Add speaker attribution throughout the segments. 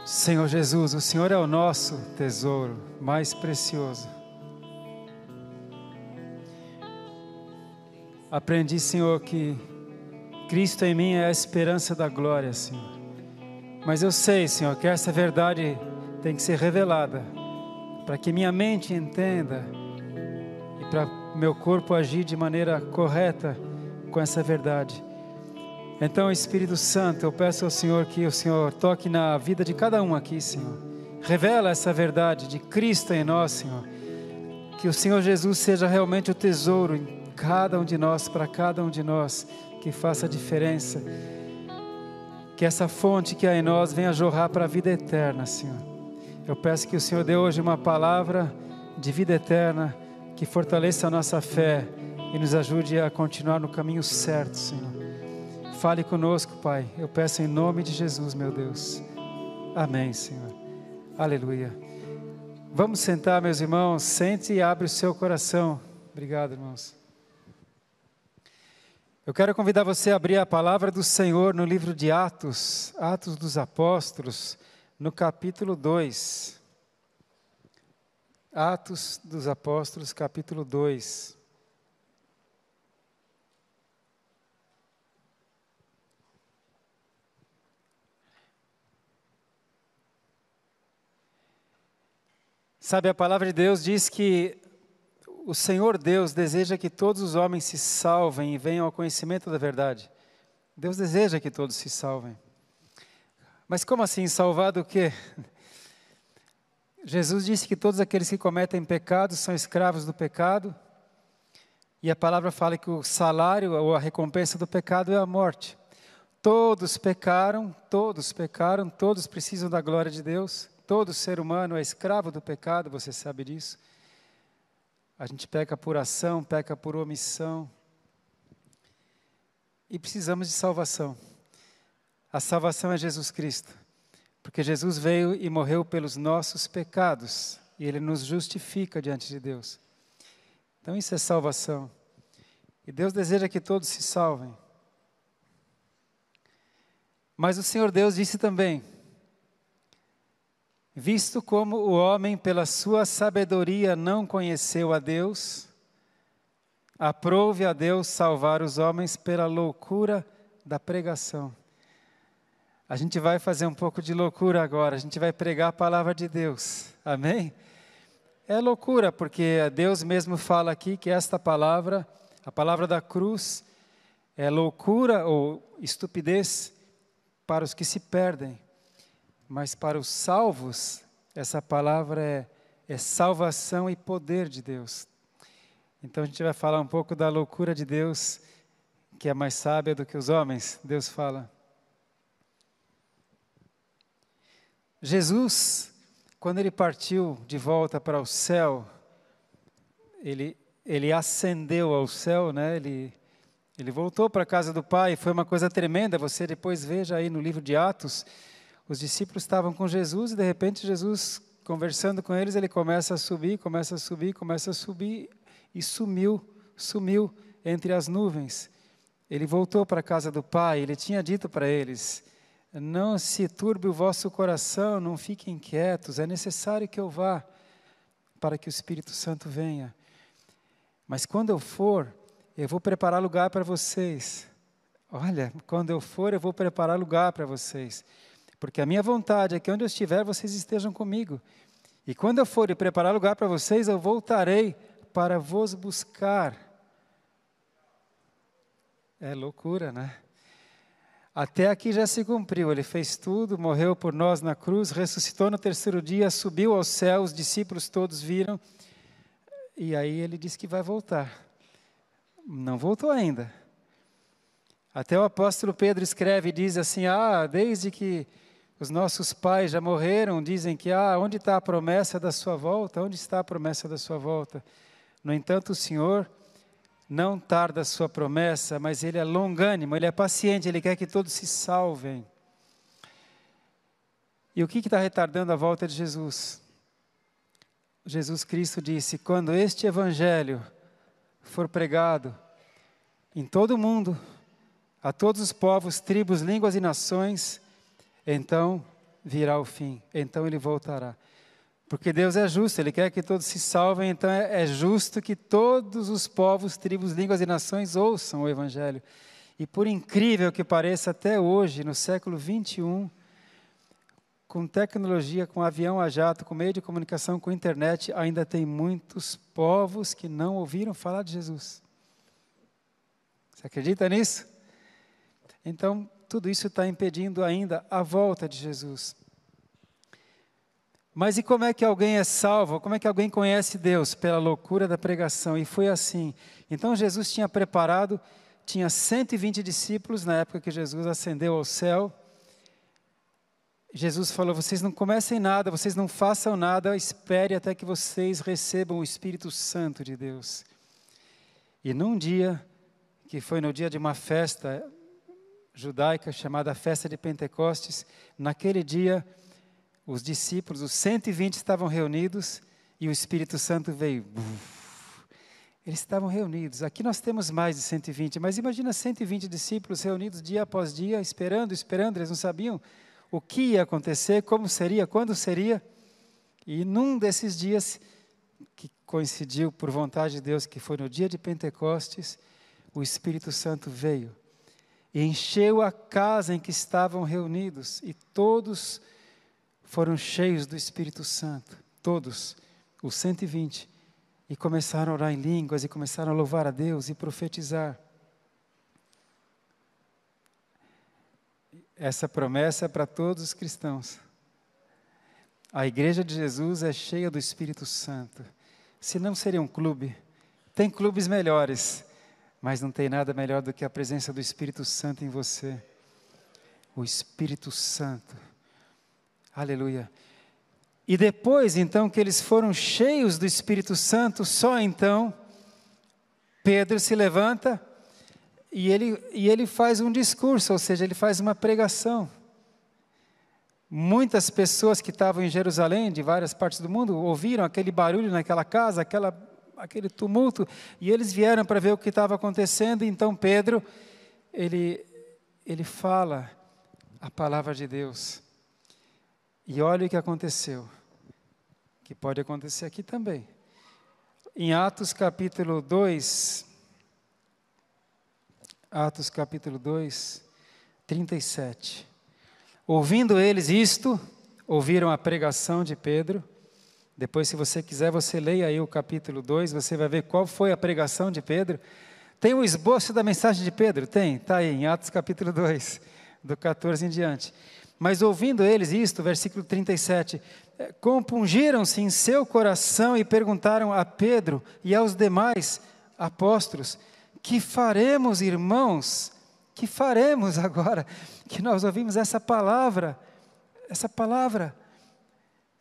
Speaker 1: Senhor Jesus, o Senhor é o nosso tesouro mais precioso. Aprendi, Senhor, que Cristo em mim é a esperança da glória, Senhor. Mas eu sei, Senhor, que essa verdade tem que ser revelada para que minha mente entenda e para meu corpo agir de maneira correta com essa verdade. Então, Espírito Santo, eu peço ao Senhor que o Senhor toque na vida de cada um aqui, Senhor. Revela essa verdade de Cristo em nós, Senhor. Que o Senhor Jesus seja realmente o tesouro em cada um de nós, para cada um de nós, que faça a diferença. Que essa fonte que há em nós venha jorrar para a vida eterna, Senhor. Eu peço que o Senhor dê hoje uma palavra de vida eterna, que fortaleça a nossa fé e nos ajude a continuar no caminho certo, Senhor. Fale conosco, Pai. Eu peço em nome de Jesus, meu Deus. Amém, Senhor. Aleluia. Vamos sentar, meus irmãos. Sente e abre o seu coração. Obrigado, irmãos. Eu quero convidar você a abrir a palavra do Senhor no livro de Atos, Atos dos Apóstolos, no capítulo 2. Atos dos Apóstolos, capítulo 2. Sabe, a palavra de Deus diz que o Senhor Deus deseja que todos os homens se salvem e venham ao conhecimento da verdade. Deus deseja que todos se salvem. Mas como assim, salvar do quê? Jesus disse que todos aqueles que cometem pecado são escravos do pecado. E a palavra fala que o salário ou a recompensa do pecado é a morte. Todos pecaram, todos precisam da glória de Deus. Todo ser humano é escravo do pecado, você sabe disso. A gente peca por ação, peca por omissão. E precisamos de salvação. A salvação é Jesus Cristo. Porque Jesus veio e morreu pelos nossos pecados. E Ele nos justifica diante de Deus. Então isso é salvação. E Deus deseja que todos se salvem. Mas o Senhor Deus disse também: visto como o homem pela sua sabedoria não conheceu a Deus, aprove a Deus salvar os homens pela loucura da pregação. A gente vai fazer um pouco de loucura agora, a gente vai pregar a palavra de Deus, amém? É loucura, porque Deus mesmo fala aqui que esta palavra, a palavra da cruz, é loucura ou estupidez para os que se perdem. Mas para os salvos, essa palavra é salvação e poder de Deus. Então a gente vai falar um pouco da loucura de Deus, que é mais sábia do que os homens. Deus fala. Jesus, quando Ele partiu de volta para o céu, Ele ascendeu ao céu, né? Ele voltou para a casa do Pai, foi uma coisa tremenda. Você depois veja aí no livro de Atos. Os discípulos estavam com Jesus e de repente Jesus, conversando com eles, ele começa a subir e sumiu entre as nuvens. Ele voltou para a casa do Pai, ele tinha dito para eles: não se turbe o vosso coração, não fiquem inquietos, é necessário que eu vá para que o Espírito Santo venha. Mas quando eu for, eu vou preparar lugar para vocês. Olha, quando eu for, eu vou preparar lugar para vocês. Porque a minha vontade é que onde eu estiver, vocês estejam comigo. E quando eu for e preparar lugar para vocês, eu voltarei para vos buscar. É loucura, né? Até aqui já se cumpriu. Ele fez tudo, morreu por nós na cruz, ressuscitou no terceiro dia, subiu aos céus, os discípulos todos viram. E aí ele disse que vai voltar. Não voltou ainda. Até o apóstolo Pedro escreve e diz assim: desde que os nossos pais já morreram, dizem que, onde está a promessa da sua volta? Onde está a promessa da sua volta? No entanto, o Senhor não tarda a sua promessa, mas Ele é longânimo, Ele é paciente, Ele quer que todos se salvem. E o que está retardando a volta de Jesus? Jesus Cristo disse: quando este evangelho for pregado em todo o mundo, a todos os povos, tribos, línguas e nações, então virá o fim, então Ele voltará. Porque Deus é justo, Ele quer que todos se salvem, então é justo que todos os povos, tribos, línguas e nações ouçam o Evangelho. E por incrível que pareça, até hoje, no século 21, com tecnologia, com avião a jato, com meio de comunicação, com internet, ainda tem muitos povos que não ouviram falar de Jesus. Você acredita nisso? Então, tudo isso está impedindo ainda a volta de Jesus. Mas e como é que alguém é salvo? Como é que alguém conhece Deus? Pela loucura da pregação. E foi assim. Então Jesus tinha preparado, tinha 120 discípulos na época que Jesus ascendeu ao céu. Jesus falou, vocês não comecem nada, vocês não façam nada, espere até que vocês recebam o Espírito Santo de Deus. E num dia, que foi no dia de uma festa judaica chamada Festa de Pentecostes, naquele dia, os discípulos, os 120 estavam reunidos e o Espírito Santo veio. Eles estavam reunidos. Aqui nós temos mais de 120, mas imagina 120 discípulos reunidos dia após dia, esperando, eles não sabiam o que ia acontecer, como seria, quando seria. E num desses dias, que coincidiu por vontade de Deus, que foi no dia de Pentecostes, o Espírito Santo veio e encheu a casa em que estavam reunidos, e todos foram cheios do Espírito Santo, todos, os 120, e começaram a orar em línguas, e começaram a louvar a Deus e profetizar. Essa promessa é para todos os cristãos. A igreja de Jesus é cheia do Espírito Santo. Se não seria um clube, tem clubes melhores, mas não tem nada melhor do que a presença do Espírito Santo em você. O Espírito Santo. Aleluia. E depois, então, que eles foram cheios do Espírito Santo, só então, Pedro se levanta e ele faz um discurso, ou seja, ele faz uma pregação. Muitas pessoas que estavam em Jerusalém, de várias partes do mundo, ouviram aquele barulho naquela casa, aquele tumulto, e eles vieram para ver o que estava acontecendo. Então Pedro, ele fala a palavra de Deus. E olha o que aconteceu, que pode acontecer aqui também. Em Atos capítulo 2, 37. Ouvindo eles isto, ouviram a pregação de Pedro. Depois, se você quiser, você leia aí o capítulo 2, você vai ver qual foi a pregação de Pedro. Tem o esboço da mensagem de Pedro? Tem, está aí, em Atos capítulo 2, do 14 em diante. Mas ouvindo eles isto, versículo 37, compungiram-se em seu coração e perguntaram a Pedro e aos demais apóstolos, que faremos, irmãos? Que faremos agora que nós ouvimos essa palavra?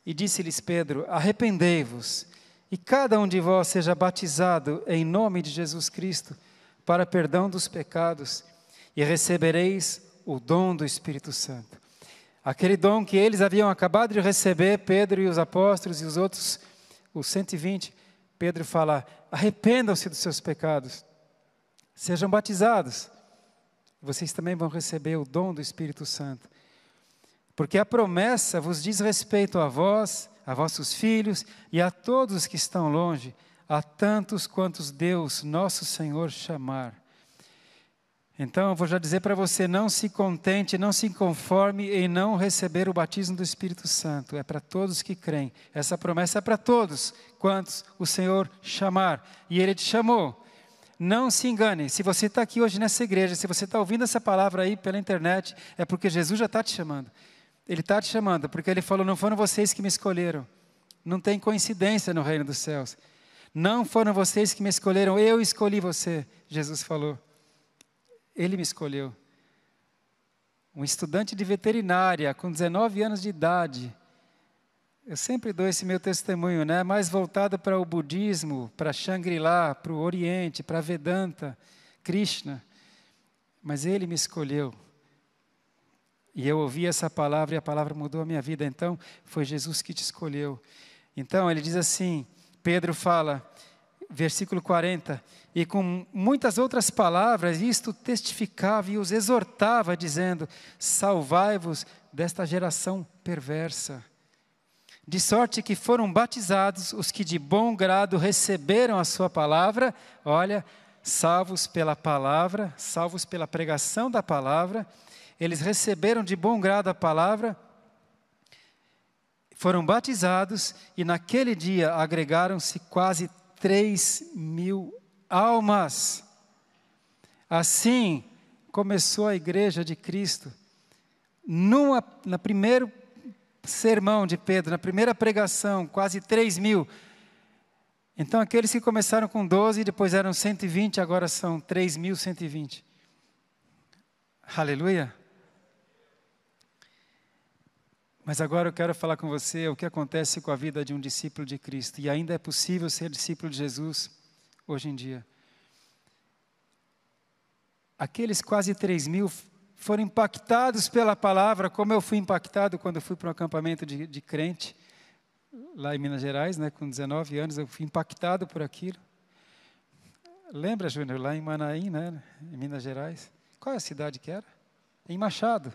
Speaker 1: E disse-lhes Pedro, arrependei-vos, e cada um de vós seja batizado em nome de Jesus Cristo, para perdão dos pecados, e recebereis o dom do Espírito Santo. Aquele dom que eles haviam acabado de receber, Pedro e os apóstolos e os outros, os 120, Pedro fala, arrependam-se dos seus pecados, sejam batizados, vocês também vão receber o dom do Espírito Santo. Porque a promessa vos diz respeito a vós, a vossos filhos e a todos que estão longe, a tantos quantos Deus, nosso Senhor, chamar. Então eu vou já dizer para você, não se contente, não se conforme em não receber o batismo do Espírito Santo. É para todos que creem. Essa promessa é para todos quantos o Senhor chamar. E Ele te chamou. Não se engane, se você está aqui hoje nessa igreja, se você está ouvindo essa palavra aí pela internet, é porque Jesus já está te chamando. Ele está te chamando, porque Ele falou, não foram vocês que me escolheram. Não tem coincidência no reino dos céus. Não foram vocês que me escolheram, eu escolhi você, Jesus falou. Ele me escolheu. Um estudante de veterinária, com 19 anos de idade. Eu sempre dou esse meu testemunho, né? Mais voltado para o budismo, para Shangri-La, para o Oriente, para Vedanta, Krishna. Mas Ele me escolheu. E eu ouvi essa palavra e a palavra mudou a minha vida. Então, foi Jesus que te escolheu. Então, ele diz assim, Pedro fala, versículo 40, e com muitas outras palavras, isto testificava e os exortava, dizendo, salvai-vos desta geração perversa. De sorte que foram batizados os que de bom grado receberam a sua palavra, olha, salvos pela palavra, salvos pela pregação da palavra, eles receberam de bom grado a palavra, foram batizados e naquele dia agregaram-se quase 3.000 almas. Assim começou a igreja de Cristo. No primeiro sermão de Pedro, na primeira pregação, quase 3.000. Então aqueles que começaram com 12, depois eram 120, agora são 3.120. Aleluia! Mas agora eu quero falar com você o que acontece com a vida de um discípulo de Cristo. E ainda é possível ser discípulo de Jesus hoje em dia. Aqueles quase 3.000 foram impactados pela palavra, como eu fui impactado quando eu fui para um acampamento de crente, lá em Minas Gerais, né, com 19 anos, eu fui impactado por aquilo. Lembra, Júnior, lá em Manaim, né, em Minas Gerais? Qual é a cidade que era? Em Machado,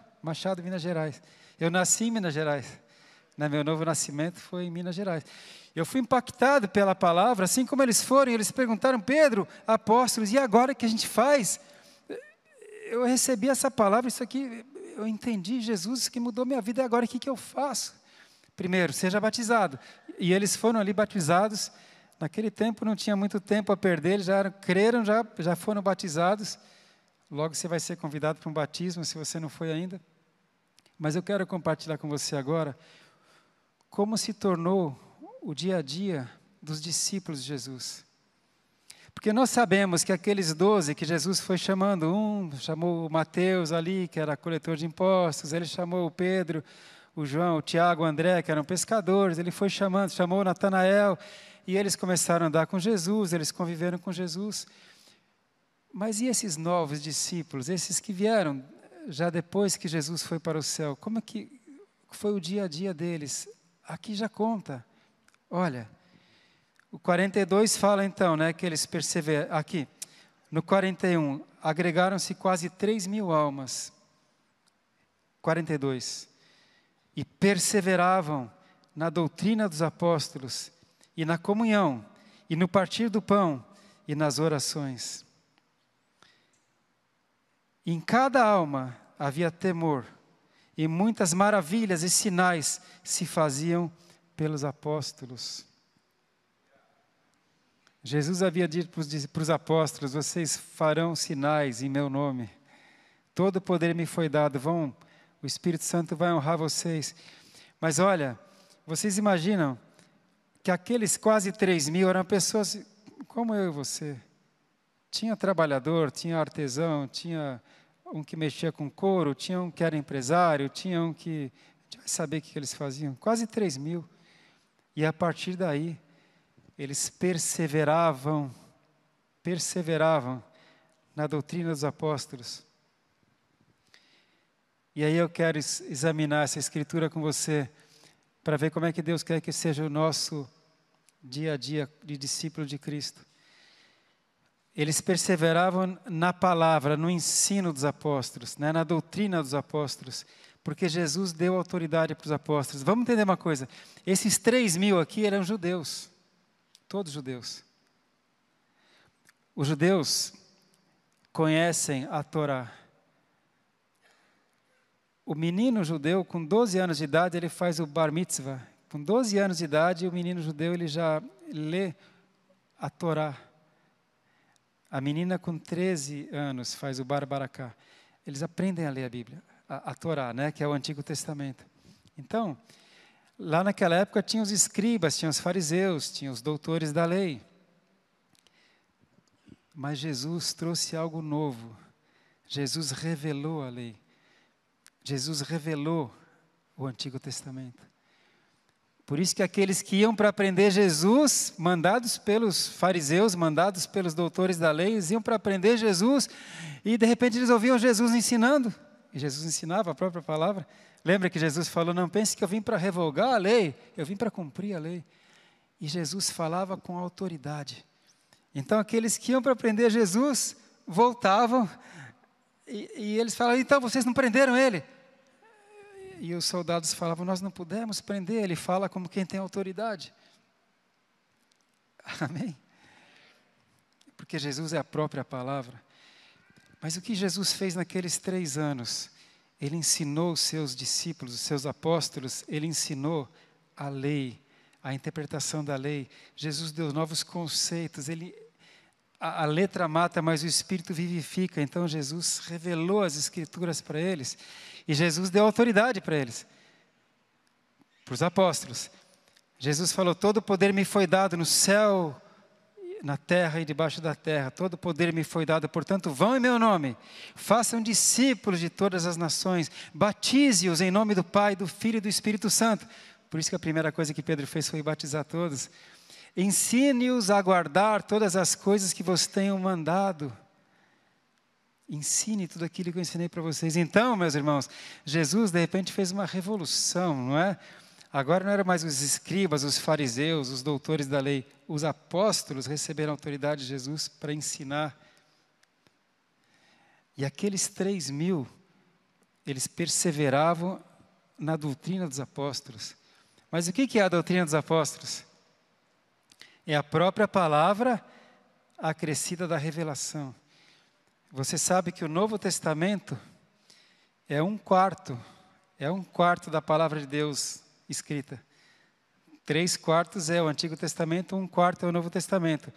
Speaker 1: Minas Gerais. Eu nasci em Minas Gerais, né, meu novo nascimento foi em Minas Gerais. Eu fui impactado pela palavra, assim como eles foram, e eles perguntaram, Pedro, apóstolos, e agora o que a gente faz? Eu recebi essa palavra, isso aqui, eu entendi, Jesus que mudou minha vida, e agora o que eu faço? Primeiro, seja batizado. E eles foram ali batizados, naquele tempo não tinha muito tempo a perder, eles creram, já foram batizados. Logo você vai ser convidado para um batismo, se você não foi ainda. Mas eu quero compartilhar com você agora como se tornou o dia a dia dos discípulos de Jesus. Porque nós sabemos que aqueles 12 que Jesus foi chamando, chamou o Mateus ali, que era coletor de impostos, ele chamou o Pedro, o João, o Tiago, o André, que eram pescadores, ele foi chamou o Natanael, e eles começaram a andar com Jesus, eles conviveram com Jesus. Mas e esses novos discípulos, esses que vieram já depois que Jesus foi para o céu, como é que foi o dia a dia deles? Aqui já conta. Olha, o 42 fala então, né, que eles perseveraram. Aqui, no 41, agregaram-se quase 3.000 almas. 42. E perseveravam na doutrina dos apóstolos, e na comunhão, e no partir do pão, e nas orações. Em cada alma havia temor, e muitas maravilhas e sinais se faziam pelos apóstolos. Jesus havia dito para os apóstolos, vocês farão sinais em meu nome. Todo o poder me foi dado, o Espírito Santo vai honrar vocês. Mas olha, vocês imaginam que aqueles quase 3.000 eram pessoas como eu e você. Tinha trabalhador, tinha artesão, tinha um que mexia com couro, tinha um que era empresário, tinha um que... A gente vai saber o que eles faziam. Quase 3.000. E a partir daí, eles perseveravam na doutrina dos apóstolos. E aí eu quero examinar essa escritura com você, para ver como é que Deus quer que seja o nosso dia a dia de discípulo de Cristo. Eles perseveravam na palavra, no ensino dos apóstolos, né, na doutrina dos apóstolos, porque Jesus deu autoridade para os apóstolos. Vamos entender uma coisa, esses 3.000 aqui eram judeus, todos judeus. Os judeus conhecem a Torá. O menino judeu, com 12 anos de idade, ele faz o bar mitzvah. Com 12 anos de idade, o menino judeu ele já lê a Torá. A menina com 13 anos faz o bar baraká. Eles aprendem a ler a Bíblia, a Torá, né, que é o Antigo Testamento. Então, lá naquela época tinha os escribas, tinha os fariseus, tinha os doutores da lei. Mas Jesus trouxe algo novo. Jesus revelou a lei. Jesus revelou o Antigo Testamento. Por isso que aqueles que iam para aprender Jesus, mandados pelos fariseus, mandados pelos doutores da lei, eles iam para aprender Jesus, e de repente eles ouviam Jesus ensinando, e Jesus ensinava a própria palavra. Lembra que Jesus falou, não pense que eu vim para revogar a lei, eu vim para cumprir a lei. E Jesus falava com autoridade. Então aqueles que iam para aprender Jesus, voltavam, e eles falavam, então vocês não prenderam ele? E os soldados falavam, nós não podemos prender, ele fala como quem tem autoridade. Amém? Porque Jesus é a própria palavra. Mas o que Jesus fez naqueles 3 anos? Ele ensinou os seus discípulos, os seus apóstolos, ele ensinou a lei, a interpretação da lei. Jesus deu novos conceitos. A letra mata, mas o Espírito vivifica. Então Jesus revelou as Escrituras para eles. E Jesus deu autoridade para eles, para os apóstolos. Jesus falou, todo poder me foi dado no céu, na terra e debaixo da terra. Todo poder me foi dado, portanto, vão em meu nome. Façam discípulos de todas as nações. Batize-os em nome do Pai, do Filho e do Espírito Santo. Por isso que a primeira coisa que Pedro fez foi batizar todos. Ensine-os a guardar todas as coisas que vos tenho mandado. Ensine tudo aquilo que eu ensinei para vocês. Então, meus irmãos, Jesus de repente fez uma revolução, não é? Agora não eram mais os escribas, os fariseus, os doutores da lei. Os apóstolos receberam a autoridade de Jesus para ensinar. E aqueles 3.000, eles perseveravam na doutrina dos apóstolos. Mas o que é a doutrina dos apóstolos? É a própria palavra acrescida da revelação. Você sabe que o Novo Testamento é 1/4 da palavra de Deus escrita. 3/4 é o Antigo Testamento, 1/4 é o Novo Testamento.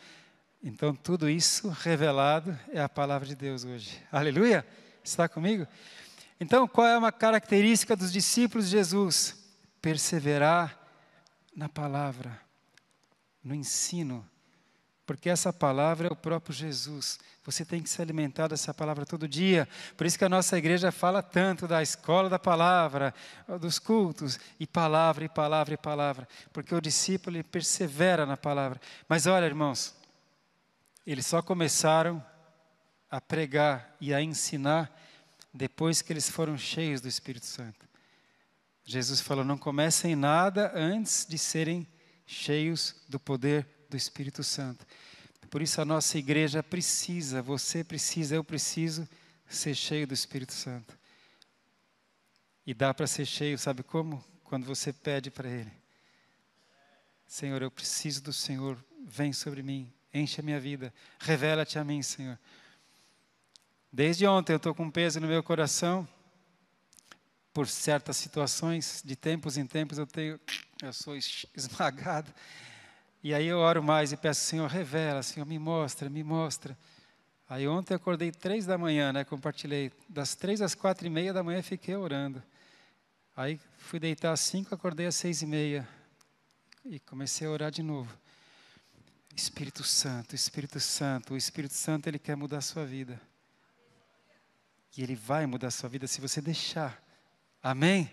Speaker 1: Então tudo isso revelado é a palavra de Deus hoje. Aleluia? Está comigo? Então qual é uma característica dos discípulos de Jesus? Perseverar na palavra, no ensino, porque essa palavra é o próprio Jesus. Você tem que se alimentar dessa palavra todo dia. Por isso que a nossa igreja fala tanto da escola da palavra, dos cultos, e palavra, e palavra, e palavra. Porque o discípulo ele persevera na palavra. Mas olha, irmãos, eles só começaram a pregar e a ensinar depois que eles foram cheios do Espírito Santo. Jesus falou, não comecem nada antes de serem cheios do poder do Espírito Santo. Por isso a nossa igreja precisa, você precisa, eu preciso ser cheio do Espírito Santo. E dá para ser cheio, sabe como? Quando você pede para Ele. Senhor, eu preciso do Senhor, vem sobre mim, enche a minha vida, revela-te a mim, Senhor. Desde ontem eu estou com um peso no meu coração, por certas situações, de tempos em tempos eu sou esmagado. E aí eu oro mais e peço, Senhor, revela, Senhor, me mostra, me mostra. Aí ontem eu acordei 3 da manhã, compartilhei, das 3 às 4:30 da manhã fiquei orando. Aí fui deitar às 5, acordei às 6:30 e comecei a orar de novo. Espírito Santo, o Espírito Santo, Ele quer mudar a sua vida. E Ele vai mudar a sua vida se você deixar. Amém?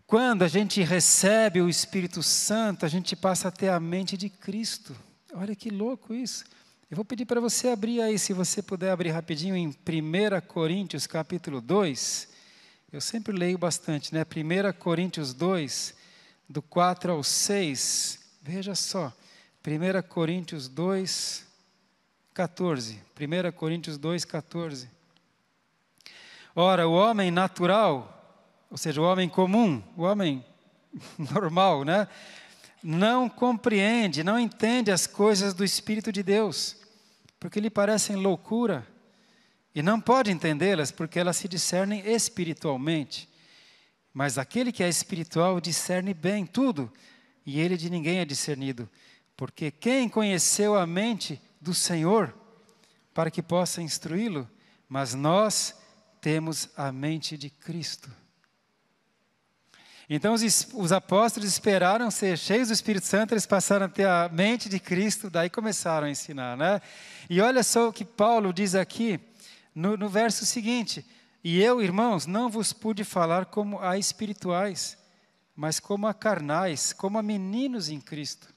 Speaker 1: Quando a gente recebe o Espírito Santo, a gente passa a ter a mente de Cristo. Olha que louco isso. Eu vou pedir para você abrir aí, se você puder abrir rapidinho em 1 Coríntios capítulo 2. Eu sempre leio bastante, 1 Coríntios 2, do 4 ao 6. Veja só, 1 Coríntios 2, 14. 1 Coríntios 2, 14. Ora, o homem natural, ou seja, o homem comum, o homem normal, não compreende, não entende as coisas do Espírito de Deus, porque lhe parecem loucura, e não pode entendê-las, porque elas se discernem espiritualmente. Mas aquele que é espiritual discerne bem tudo, e ele de ninguém é discernido, porque quem conheceu a mente do Senhor, para que possa instruí-lo? Mas nós temos a mente de Cristo. Então os apóstolos esperaram ser cheios do Espírito Santo, eles passaram a ter a mente de Cristo, daí começaram a ensinar, E olha só o que Paulo diz aqui, no verso seguinte, e eu, irmãos, não vos pude falar como a espirituais, mas como a carnais, como a meninos em Cristo.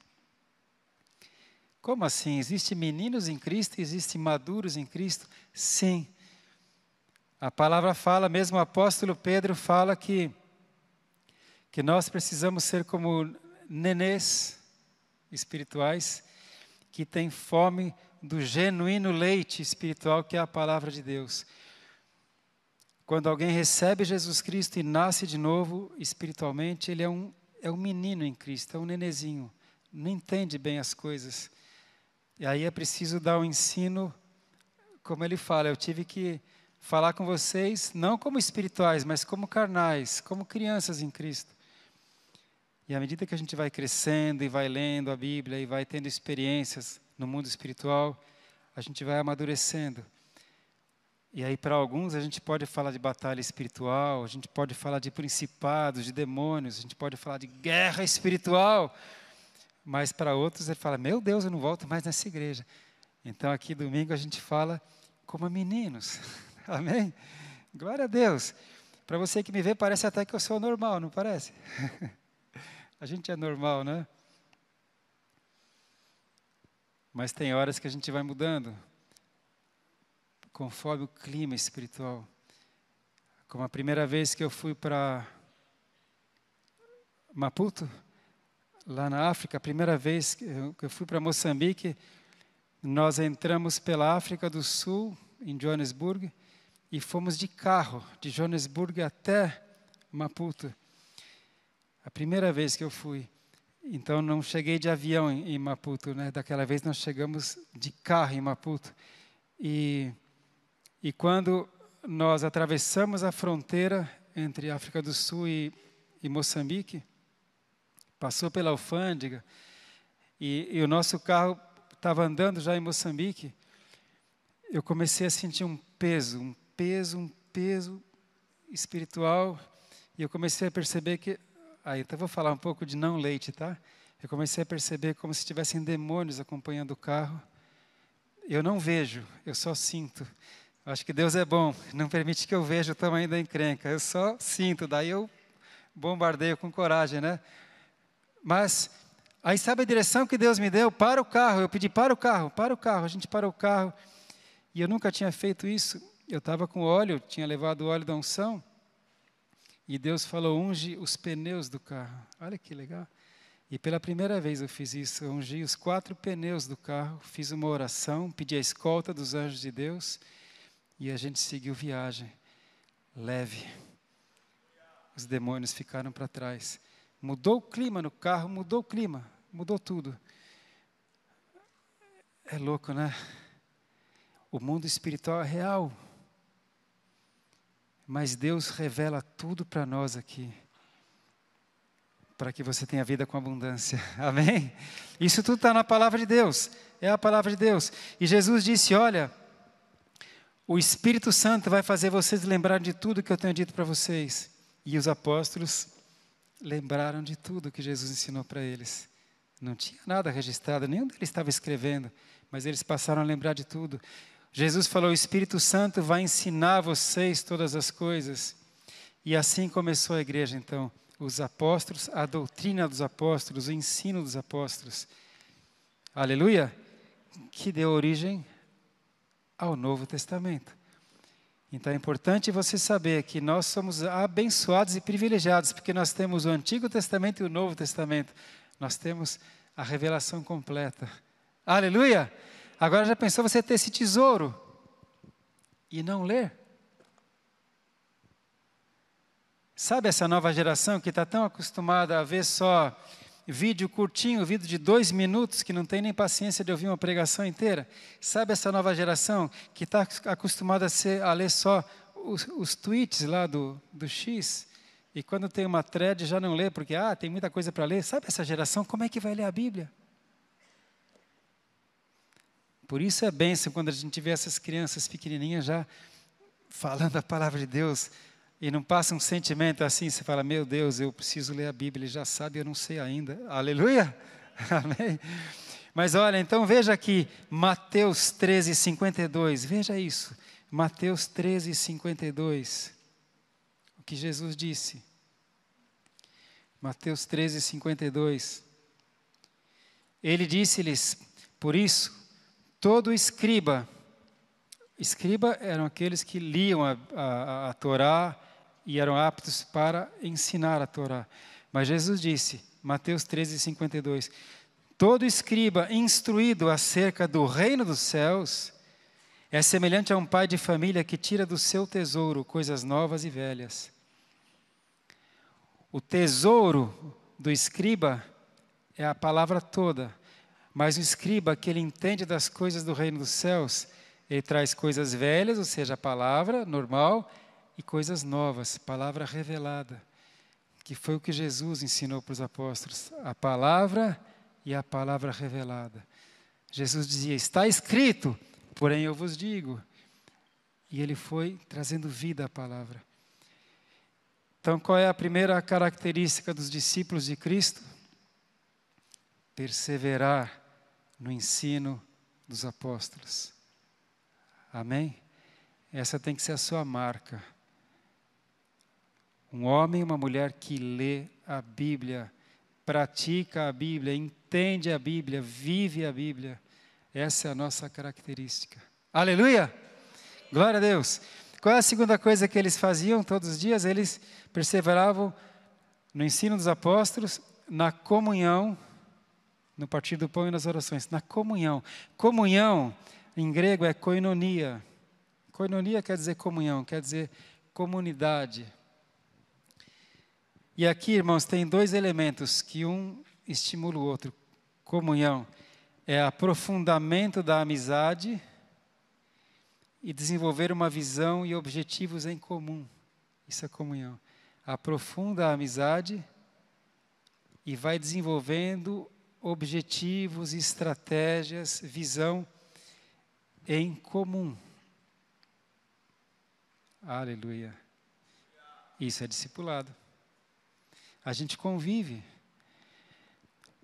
Speaker 1: Como assim? Existem meninos em Cristo e existem maduros em Cristo? Sim. A palavra fala, mesmo o apóstolo Pedro fala que nós precisamos ser como nenês espirituais que têm fome do genuíno leite espiritual que é a palavra de Deus. quando alguém recebe Jesus Cristo e nasce de novo espiritualmente, ele é um menino em Cristo, é um nenezinho, não entende bem as coisas. E aí é preciso dar um ensino, como ele fala, eu tive que falar com vocês, não como espirituais, mas como carnais, como crianças em Cristo. E à medida que a gente vai crescendo e vai lendo a Bíblia e vai tendo experiências no mundo espiritual, a gente vai amadurecendo. E aí para alguns a gente pode falar de batalha espiritual, a gente pode falar de principados, de demônios, a gente pode falar de guerra espiritual. Mas para outros ele fala, meu Deus, eu não volto mais nessa igreja. Então aqui domingo a gente fala como meninos. Amém? Glória a Deus. Para você que me vê, parece até que eu sou normal, não parece? A gente é normal, né? Mas tem horas que a gente vai mudando, conforme o clima espiritual. Como a primeira vez que eu fui para Maputo, lá na África, a primeira vez que eu fui para Moçambique, nós entramos pela África do Sul, em Joanesburgo, e fomos de carro, de Joanesburgo até Maputo. A primeira vez que eu fui. Então não cheguei de avião em Maputo, né? Daquela vez nós chegamos de carro em Maputo. E quando nós atravessamos a fronteira entre África do Sul e Moçambique, passou pela alfândega, e o nosso carro estava andando já em Moçambique, eu comecei a sentir um peso espiritual, e eu comecei a perceber que, então vou falar um pouco de não leite, tá? Eu comecei a perceber como se tivessem demônios acompanhando o carro. Eu não vejo, eu só sinto. Acho que Deus é bom, não permite que eu veja o tamanho da encrenca, eu só sinto, daí eu bombardeio com coragem, né? Mas, aí sabe a direção que Deus me deu? Para o carro, eu pedi para o carro, a gente parou o carro, e eu nunca tinha feito isso, eu estava com óleo, tinha levado o óleo da unção, e Deus falou, unge os pneus do carro, olha que legal. E pela primeira vez eu fiz isso, eu ungi os 4 pneus do carro, fiz uma oração, pedi a escolta dos anjos de Deus, e a gente seguiu viagem, leve. Os demônios ficaram para trás. Mudou o clima no carro, mudou o clima, mudou tudo. É louco, né? O mundo espiritual é real. Mas Deus revela tudo para nós aqui. Para que você tenha vida com abundância. Amém? Isso tudo está na palavra de Deus. É a palavra de Deus. E Jesus disse, olha, o Espírito Santo vai fazer vocês lembrarem de tudo que eu tenho dito para vocês. E os apóstolos lembraram de tudo que Jesus ensinou para eles. Não tinha nada registrado, nenhum deles estava escrevendo, mas eles passaram a lembrar de tudo. Jesus falou, o Espírito Santo vai ensinar vocês todas as coisas. E assim começou a igreja, então. Os apóstolos, a doutrina dos apóstolos, o ensino dos apóstolos. Aleluia! Que deu origem ao Novo Testamento. Então é importante você saber que nós somos abençoados e privilegiados, porque nós temos o Antigo Testamento e o Novo Testamento. Nós temos a revelação completa. Aleluia! Agora já pensou você ter esse tesouro e não ler? Sabe essa nova geração que está tão acostumada a ver só vídeo curtinho, vídeo de 2 minutos, que não tem nem paciência de ouvir uma pregação inteira? Sabe essa nova geração que está acostumada a ler só os tweets lá do X? E quando tem uma thread já não lê, porque tem muita coisa para ler. Sabe essa geração, como é que vai ler a Bíblia? Por isso é bênção quando a gente vê essas crianças pequenininhas já falando a palavra de Deus, e não passa um sentimento assim, você fala, meu Deus, eu preciso ler a Bíblia, ele já sabe, eu não sei ainda. Aleluia! Amém? Mas olha, então veja aqui, Mateus 13, 52, veja isso. Mateus 13, 52. O que Jesus disse. Mateus 13, 52. Ele disse-lhes, por isso, todo escriba eram aqueles que liam a Torá e eram aptos para ensinar a Torá. Mas Jesus disse, Mateus 13, 52, todo escriba instruído acerca do reino dos céus É semelhante a um pai de família que tira do seu tesouro coisas novas e velhas. O tesouro do escriba é a palavra toda, mas o escriba, que ele entende das coisas do reino dos céus, ele traz coisas velhas, ou seja, a palavra normal, e coisas novas, palavra revelada, que foi o que Jesus ensinou para os apóstolos, a palavra e a palavra revelada. Jesus dizia, está escrito, porém eu vos digo. E ele foi trazendo vida à palavra. Então, qual é a primeira característica dos discípulos de Cristo? Perseverar no ensino dos apóstolos. Amém? Essa tem que ser a sua marca. Um homem e uma mulher que lê a Bíblia, pratica a Bíblia, entende a Bíblia, vive a Bíblia. Essa é a nossa característica. Aleluia! Glória a Deus! Qual é a segunda coisa que eles faziam todos os dias? Eles perseveravam no ensino dos apóstolos, na comunhão, no partir do pão e nas orações. Na comunhão. Comunhão, em grego, é koinonia. Koinonia quer dizer comunhão, quer dizer comunidade. E aqui, irmãos, tem dois elementos que um estimula o outro. Comunhão é aprofundamento da amizade e desenvolver uma visão e objetivos em comum. Isso é comunhão. Aprofunda a amizade e vai desenvolvendo objetivos, estratégias, visão em comum. Aleluia. Isso é discipulado. A gente convive.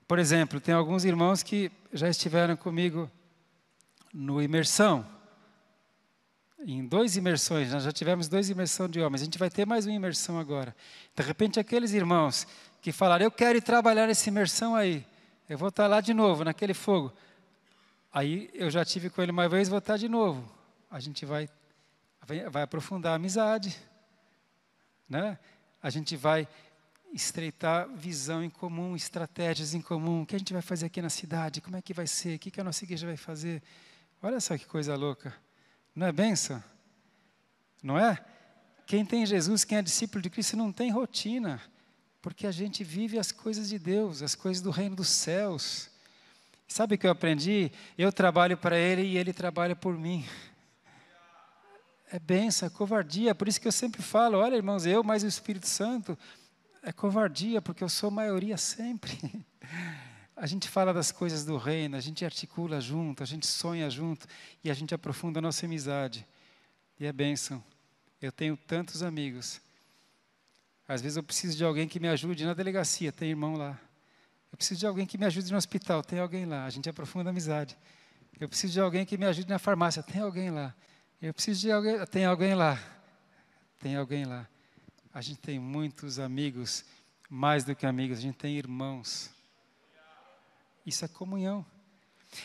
Speaker 1: Por exemplo, tem alguns irmãos que já estiveram comigo no imersão. Em 2 imersões, nós já tivemos 2 imersões de homens, a gente vai ter mais uma imersão agora. De repente, aqueles irmãos que falaram, eu quero ir trabalhar nessa imersão aí, eu vou estar lá de novo, naquele fogo. Aí, eu já tive com ele uma vez, vou estar de novo. A gente vai aprofundar a amizade, né? A gente vai estreitar visão em comum, estratégias em comum. O que a gente vai fazer aqui na cidade? Como é que vai ser? O que a nossa igreja vai fazer? Olha só que coisa louca. Não é bênção? Não é? Quem tem Jesus, quem é discípulo de Cristo, não tem rotina. Porque a gente vive as coisas de Deus, as coisas do reino dos céus. Sabe o que eu aprendi? Eu trabalho para Ele e Ele trabalha por mim. É bênção, é covardia. Por isso que eu sempre falo, olha irmãos, eu mais o Espírito Santo, é covardia, porque eu sou maioria sempre. A gente fala das coisas do reino, a gente articula junto, a gente sonha junto e a gente aprofunda a nossa amizade. E é bênção. Eu tenho tantos amigos. Às vezes eu preciso de alguém que me ajude na delegacia, tem irmão lá. Eu preciso de alguém que me ajude no hospital, tem alguém lá. A gente aprofunda a amizade. Eu preciso de alguém que me ajude na farmácia, tem alguém lá. Eu preciso de alguém, tem alguém lá. Tem alguém lá. A gente tem muitos amigos, mais do que amigos, a gente tem irmãos. Isso é comunhão.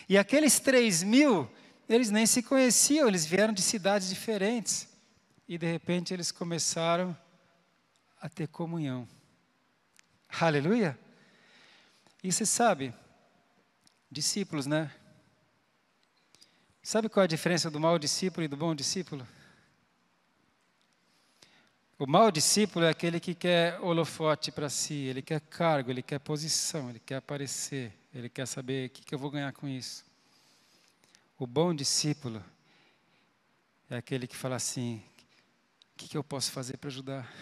Speaker 1: E aqueles 3.000, eles nem se conheciam, eles vieram de cidades diferentes. E de repente eles começaram a ter comunhão. Aleluia! E você sabe, discípulos, né? Sabe qual é a diferença do mau discípulo e do bom discípulo? O mau discípulo é aquele que quer holofote para si, ele quer cargo, ele quer posição, ele quer aparecer, ele quer saber o que eu vou ganhar com isso. O bom discípulo é aquele que fala assim, o que eu posso fazer para ajudar?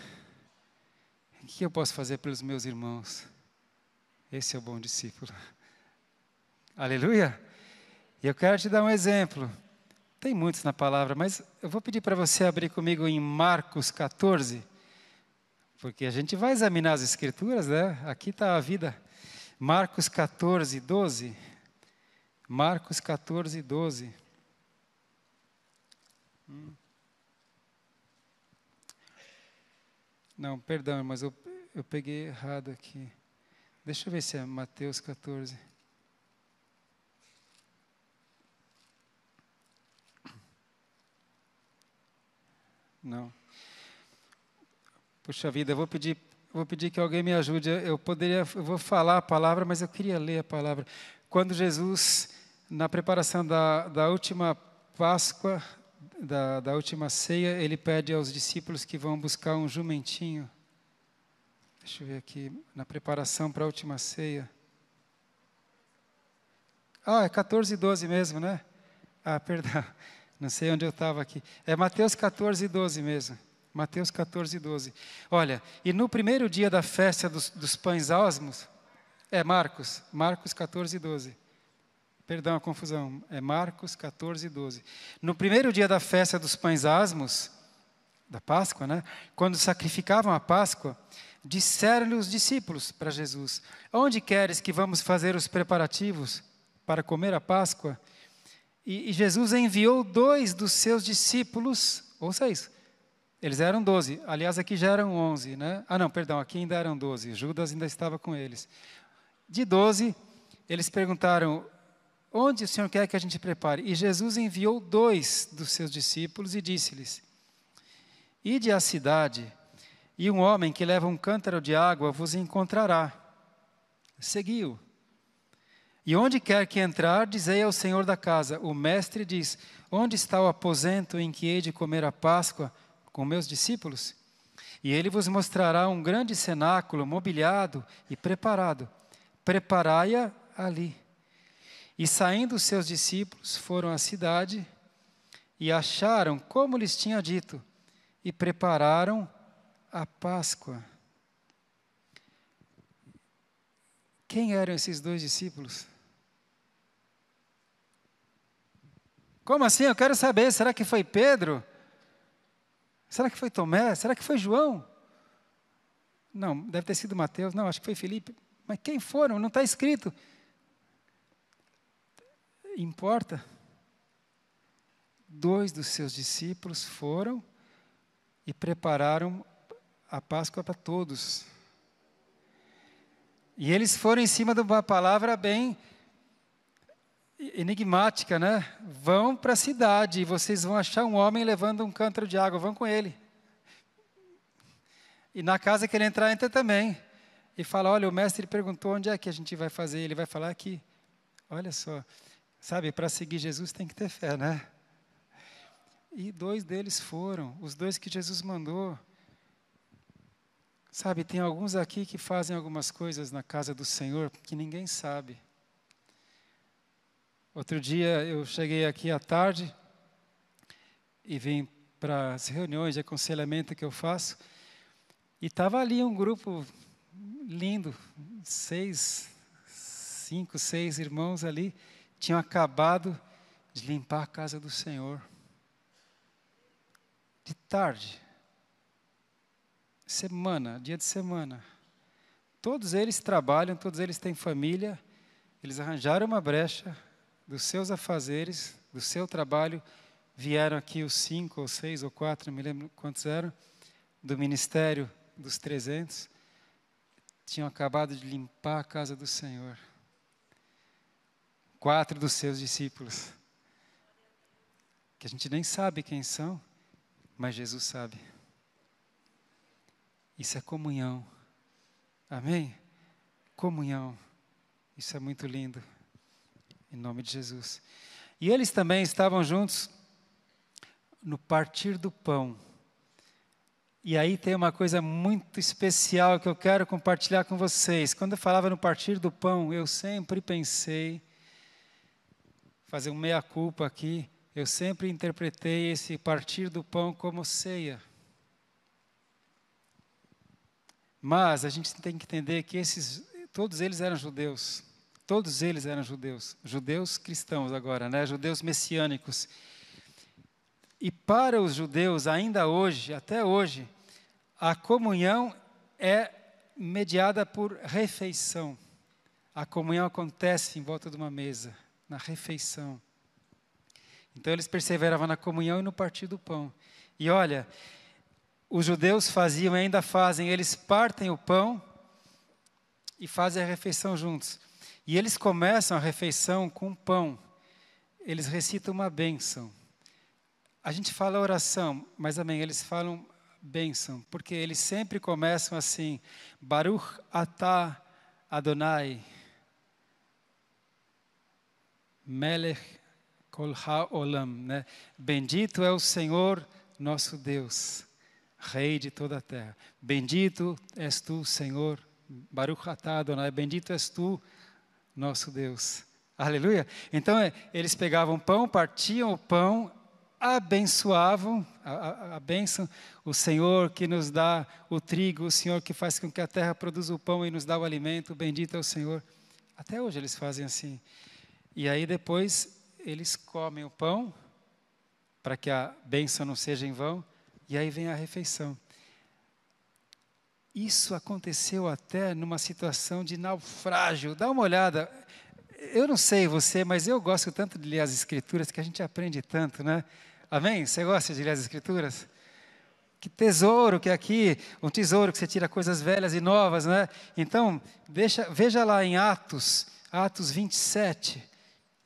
Speaker 1: O que eu posso fazer pelos meus irmãos? Esse é o bom discípulo. Aleluia! E eu quero te dar um exemplo. Tem muitos na palavra, mas eu vou pedir para você abrir comigo em Marcos 14, porque a gente vai examinar as Escrituras, né? Aqui está a vida. Marcos 14, 12. Marcos 14, 12. Não, perdão, mas eu peguei errado aqui. Deixa eu ver se é Mateus 14. Não. Puxa vida, eu vou pedir que alguém me ajude. Eu vou falar a palavra, mas eu queria ler a palavra. Quando Jesus, na preparação da última Páscoa, da última ceia, ele pede aos discípulos que vão buscar um jumentinho. Deixa eu ver aqui, na preparação para a última ceia. É 14:12 mesmo, né? Perdão, não sei onde eu estava aqui. É Mateus 14:12 mesmo. Mateus 14:12. Olha, e no primeiro dia da festa dos pães asmos, Marcos 14:12. Perdão a confusão, é Marcos 14:12. No primeiro dia da festa dos pães asmos, da Páscoa, né? Quando sacrificavam a Páscoa, disseram-lhe os discípulos para Jesus: onde queres que vamos fazer os preparativos para comer a Páscoa? E Jesus enviou 2 dos seus discípulos, ouça isso, eles eram 12, aliás aqui já eram 11, né? Aqui ainda eram 12, Judas ainda estava com eles. De 12, eles perguntaram: onde o Senhor quer que a gente prepare? E Jesus enviou 2 dos seus discípulos e disse-lhes: ide à cidade, e um homem que leva um cântaro de água vos encontrará. Segui-o. E onde quer que entrar, dizei ao Senhor da casa: o mestre diz, onde está o aposento em que hei de comer a Páscoa com meus discípulos? E ele vos mostrará um grande cenáculo, mobiliado e preparado. Preparai-a ali. E saindo os seus discípulos, foram à cidade e acharam como lhes tinha dito, e prepararam a Páscoa. Quem eram esses 2 discípulos? Como assim? Eu quero saber, será que foi Pedro? Será que foi Tomé? Será que foi João? Não, deve ter sido Mateus, não, acho que foi Felipe. Mas quem foram? Não está escrito. Importa? 2 dos seus discípulos foram e prepararam a Páscoa para todos. E eles foram em cima de uma palavra bem enigmática, né? Vão para a cidade e vocês vão achar um homem levando um cântaro de água, vão com ele. E na casa que ele entrar, entra também. E fala: olha, o mestre perguntou onde é que a gente vai fazer. Ele vai falar aqui. Olha só. Sabe, para seguir Jesus tem que ter fé, né? E 2 deles foram, os 2 que Jesus mandou. Sabe, tem alguns aqui que fazem algumas coisas na casa do Senhor que ninguém sabe. Outro dia eu cheguei aqui à tarde e vim para as reuniões de aconselhamento que eu faço. E estava ali um grupo lindo, 5, 6 irmãos ali, tinham acabado de limpar a casa do Senhor. De tarde, dia de semana. Todos eles trabalham, todos eles têm família, eles arranjaram uma brecha dos seus afazeres, do seu trabalho, vieram aqui os 5 ou 6 ou 4, não me lembro quantos eram, do ministério dos 300, tinham acabado de limpar a casa do Senhor. 4 dos seus discípulos, que a gente nem sabe quem são, mas Jesus sabe. Isso é comunhão. Amém? Comunhão. Isso é muito lindo. Em nome de Jesus. E eles também estavam juntos no partir do pão. E aí tem uma coisa muito especial que eu quero compartilhar com vocês. Quando eu falava no partir do pão, eu sempre pensei, fazer um meia-culpa aqui, eu sempre interpretei esse partir do pão como ceia. Mas a gente tem que entender que todos eles eram judeus. Todos eles eram judeus. Judeus cristãos agora, né? Judeus messiânicos. E para os judeus, ainda hoje, até hoje, a comunhão é mediada por refeição. A comunhão acontece em volta de uma mesa, na refeição. Então eles perseveravam na comunhão e no partir do pão. E olha, os judeus faziam e ainda fazem, eles partem o pão e fazem a refeição juntos. E eles começam a refeição com pão. Eles recitam uma bênção. A gente fala oração, mas amém, eles falam bênção, porque eles sempre começam assim: Baruch atah Adonai, Melech Kol ha-olam, né? Bendito é o Senhor nosso Deus, Rei de toda a terra. Bendito és tu, Senhor, Baruch atah Adonai, bendito és tu, nosso Deus. Aleluia. Então, eles pegavam pão, partiam o pão, abençoavam a bênção, o Senhor que nos dá o trigo, o Senhor que faz com que a terra produza o pão e nos dá o alimento, bendito é o Senhor. Até hoje eles fazem assim. E aí depois eles comem o pão, para que a bênção não seja em vão, e aí vem a refeição. Isso aconteceu até numa situação de naufrágio. Dá uma olhada. Eu não sei você, mas eu gosto tanto de ler as Escrituras, que a gente aprende tanto, né? Amém? Você gosta de ler as Escrituras? Que tesouro que é aqui, um tesouro que você tira coisas velhas e novas, né? Então, veja lá em Atos 27.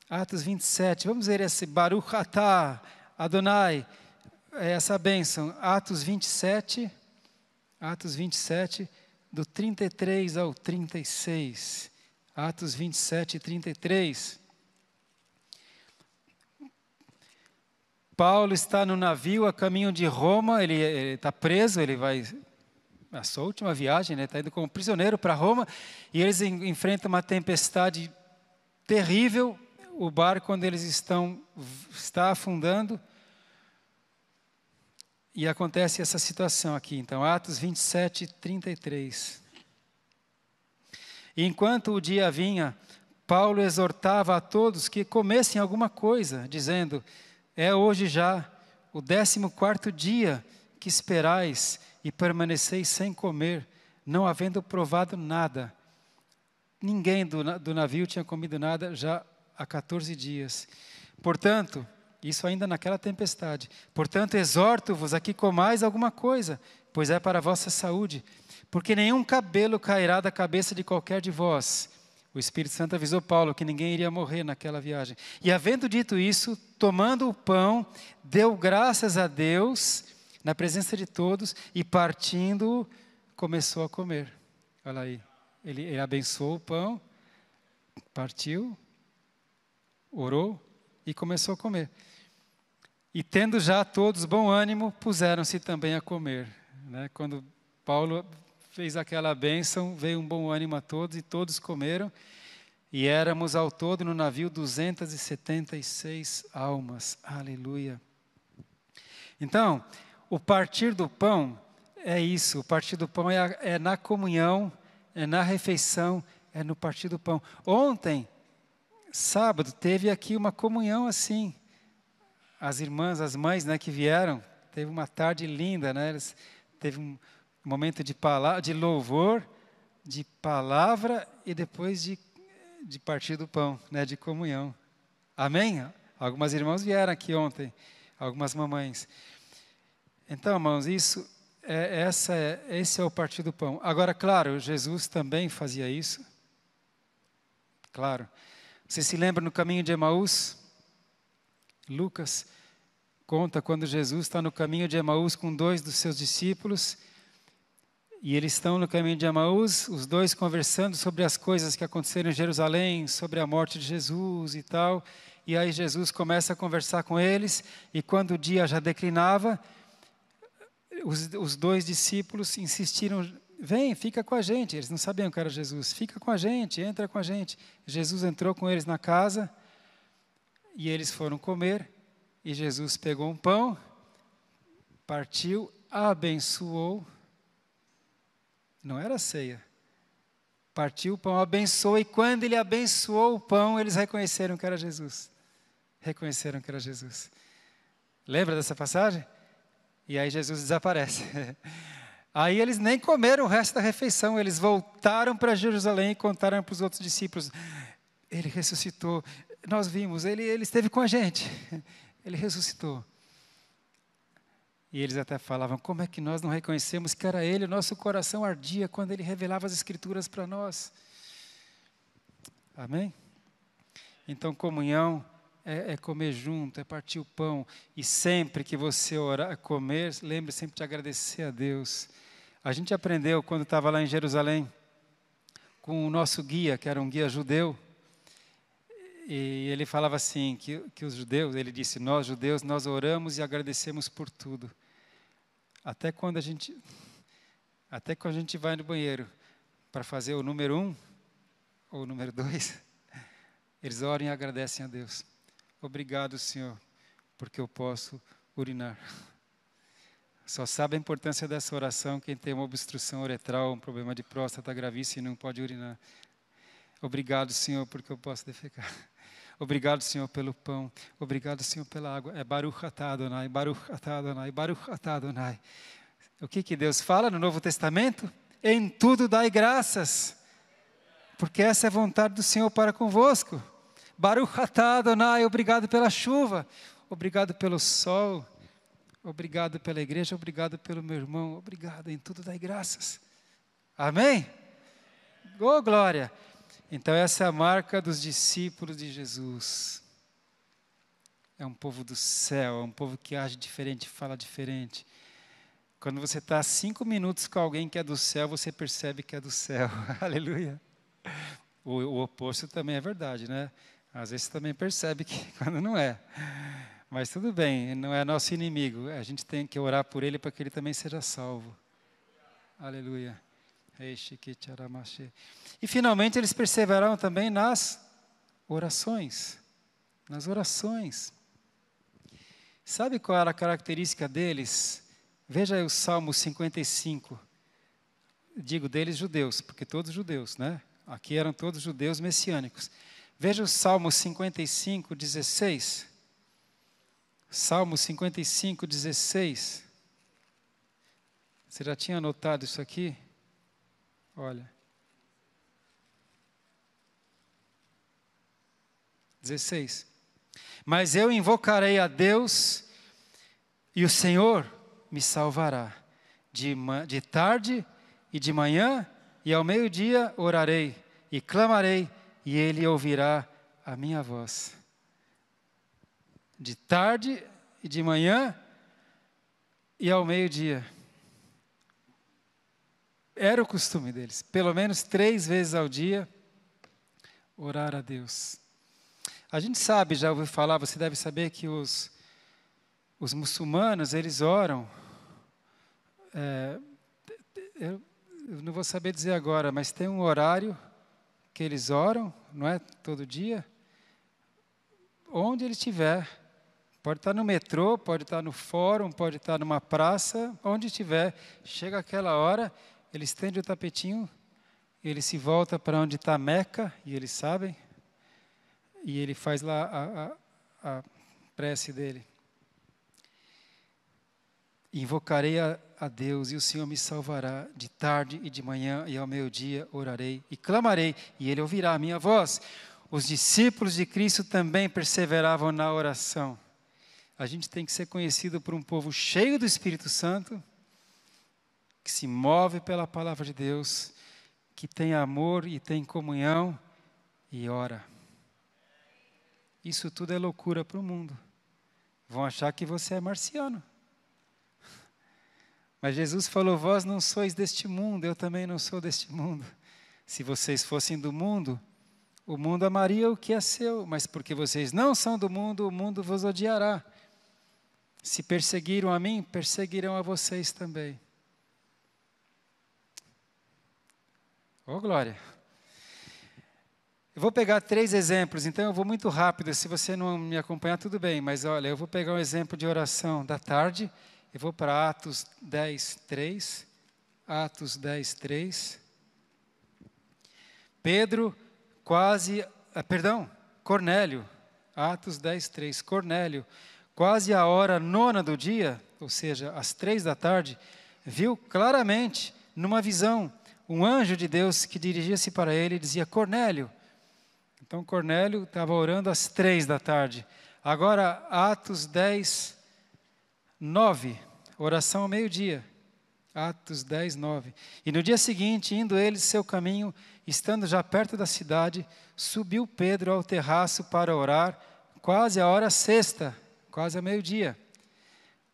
Speaker 1: Atos 27, vamos ver esse Baruch atah Adonai, essa bênção. Atos 27, do 33 ao 36. Atos 27, 33. Paulo está no navio a caminho de Roma, ele está preso, ele vai, a sua última viagem, está indo como prisioneiro para Roma, e eles enfrentam uma tempestade terrível, o barco onde eles está afundando, e acontece essa situação aqui. Então, Atos 27, 33. E enquanto o dia vinha, Paulo exortava a todos que comessem alguma coisa, dizendo: é hoje já o 14º dia que esperais e permaneceis sem comer, não havendo provado nada. Ninguém do navio tinha comido nada já há 14 dias. Portanto, isso ainda naquela tempestade, portanto exorto-vos a que comais alguma coisa, pois é para a vossa saúde, porque nenhum cabelo cairá da cabeça de qualquer de vós. O Espírito Santo avisou Paulo que ninguém iria morrer naquela viagem. E havendo dito isso, tomando o pão, deu graças a Deus, na presença de todos, e partindo, começou a comer. Olha aí, ele abençoou o pão, partiu, orou e começou a comer. E tendo já todos bom ânimo, puseram-se também a comer. Né? Quando Paulo fez aquela bênção, veio um bom ânimo a todos, e todos comeram, e éramos ao todo no navio 276 almas. Aleluia. Então, o partir do pão é isso, o partir do pão é na comunhão, é na refeição, é no partir do pão. Ontem, sábado, teve aqui uma comunhão assim, as irmãs, as mães, né, que vieram, teve uma tarde linda, né, teve um momento de louvor, de palavra e depois de partir do pão, né, de comunhão. Amém? Algumas irmãs vieram aqui ontem, algumas mamães. Então, irmãos, esse é o partir do pão. Agora, claro, Jesus também fazia isso. Claro. Você se lembra no caminho de Emaús? Lucas conta quando Jesus está no caminho de Emaús com 2 dos seus discípulos, e eles estão no caminho de Emaús, os 2 conversando sobre as coisas que aconteceram em Jerusalém, sobre a morte de Jesus e tal, e aí Jesus começa a conversar com eles, e quando o dia já declinava, os 2 discípulos insistiram: vem, fica com a gente. Eles não sabiam que era Jesus. Fica com a gente, entra com a gente. Jesus entrou com eles na casa, e eles foram comer, e Jesus pegou um pão, partiu, abençoou. Não era ceia. Partiu o pão, abençoou, e quando ele abençoou o pão, eles reconheceram que era Jesus. Reconheceram que era Jesus. Lembra dessa passagem? E aí Jesus desaparece. Aí eles nem comeram o resto da refeição, eles voltaram para Jerusalém e contaram para os outros discípulos: ele ressuscitou, nós vimos, ele esteve com a gente, ele ressuscitou. E eles até falavam: como é que nós não reconhecemos que era ele? O nosso coração ardia quando ele revelava as Escrituras para nós. Amém? Então, comunhão é comer junto, é partir o pão. E sempre que você comer, lembre sempre de agradecer a Deus. A gente aprendeu quando estava lá em Jerusalém, com o nosso guia, que era um guia judeu. E ele falava assim, que os judeus, ele disse, nós judeus, nós oramos e agradecemos por tudo. Até quando a gente vai no banheiro para fazer o número 1 ou o número 2, eles oram e agradecem a Deus. Obrigado, Senhor, porque eu posso urinar. Só sabe a importância dessa oração quem tem uma obstrução uretral, um problema de próstata gravíssimo e não pode urinar. Obrigado, Senhor, porque eu posso defecar. Obrigado, Senhor, pelo pão. Obrigado, Senhor, pela água. É Baruch atah Adonai, Baruch atah Adonai, Baruch atah Adonai. O que Deus fala no Novo Testamento? Em tudo dai graças, porque essa é a vontade do Senhor para convosco. Baruch atah Adonai, obrigado pela chuva, obrigado pelo sol, obrigado pela igreja, obrigado pelo meu irmão, obrigado, em tudo dai graças. Amém? Oh, glória! Então essa é a marca dos discípulos de Jesus. É um povo do céu, é um povo que age diferente, fala diferente. Quando você está 5 minutos com alguém que é do céu, você percebe que é do céu. Aleluia. O oposto também é verdade, né? Às vezes você também percebe que quando não é. Mas tudo bem, não é nosso inimigo. A gente tem que orar por ele para que ele também seja salvo. Aleluia. E finalmente eles perseveraram também nas orações. Nas orações. Sabe qual era a característica deles? Veja aí o Salmo 55. Digo deles judeus, porque todos judeus, né? Aqui eram todos judeus messiânicos. Veja o Salmo 55, 16. Salmo 55, 16. Você já tinha anotado isso aqui? Olha. 16. Mas eu invocarei a Deus e o Senhor me salvará. De tarde e de manhã e ao meio-dia orarei e clamarei e Ele ouvirá a minha voz. De tarde e de manhã e ao meio-dia. Era o costume deles, pelo menos 3 vezes ao dia, orar a Deus. A gente sabe, já ouviu falar, você deve saber que os muçulmanos, eles oram, eu não vou saber dizer agora, mas tem um horário que eles oram, não é todo dia, onde ele estiver. Pode estar no metrô, pode estar no fórum, pode estar numa praça, onde estiver. Chega aquela hora, ele estende o tapetinho, ele se volta para onde está Meca, e eles sabem, e ele faz lá a prece dele. Invocarei a Deus e o Senhor me salvará. De tarde e de manhã e ao meio-dia orarei e clamarei, e Ele ouvirá a minha voz. Os discípulos de Cristo também perseveravam na oração. A gente tem que ser conhecido por um povo cheio do Espírito Santo, que se move pela palavra de Deus, que tem amor e tem comunhão e ora. Isso tudo é loucura para o mundo. Vão achar que você é marciano. Mas Jesus falou, vós não sois deste mundo, eu também não sou deste mundo. Se vocês fossem do mundo, o mundo amaria o que é seu, mas porque vocês não são do mundo, o mundo vos odiará. Se perseguiram a mim, perseguirão a vocês também. Oh, glória! Eu vou pegar 3 exemplos, então eu vou muito rápido. Se você não me acompanhar, tudo bem. Mas olha, eu vou pegar um exemplo de oração da tarde. Eu vou para Atos 10, 3. Atos 10, 3. Cornélio. Atos 10, 3. Cornélio, quase a hora 9 do dia, ou seja, às 3 da tarde, viu claramente, numa visão, um anjo de Deus que dirigia-se para ele e dizia, Cornélio. Então Cornélio estava orando às 3 da tarde. Agora, Atos 10, 9, oração ao meio-dia. Atos 10, 9. E no dia seguinte, indo ele seu caminho, estando já perto da cidade, subiu Pedro ao terraço para orar, quase a hora 6, quase ao meio-dia.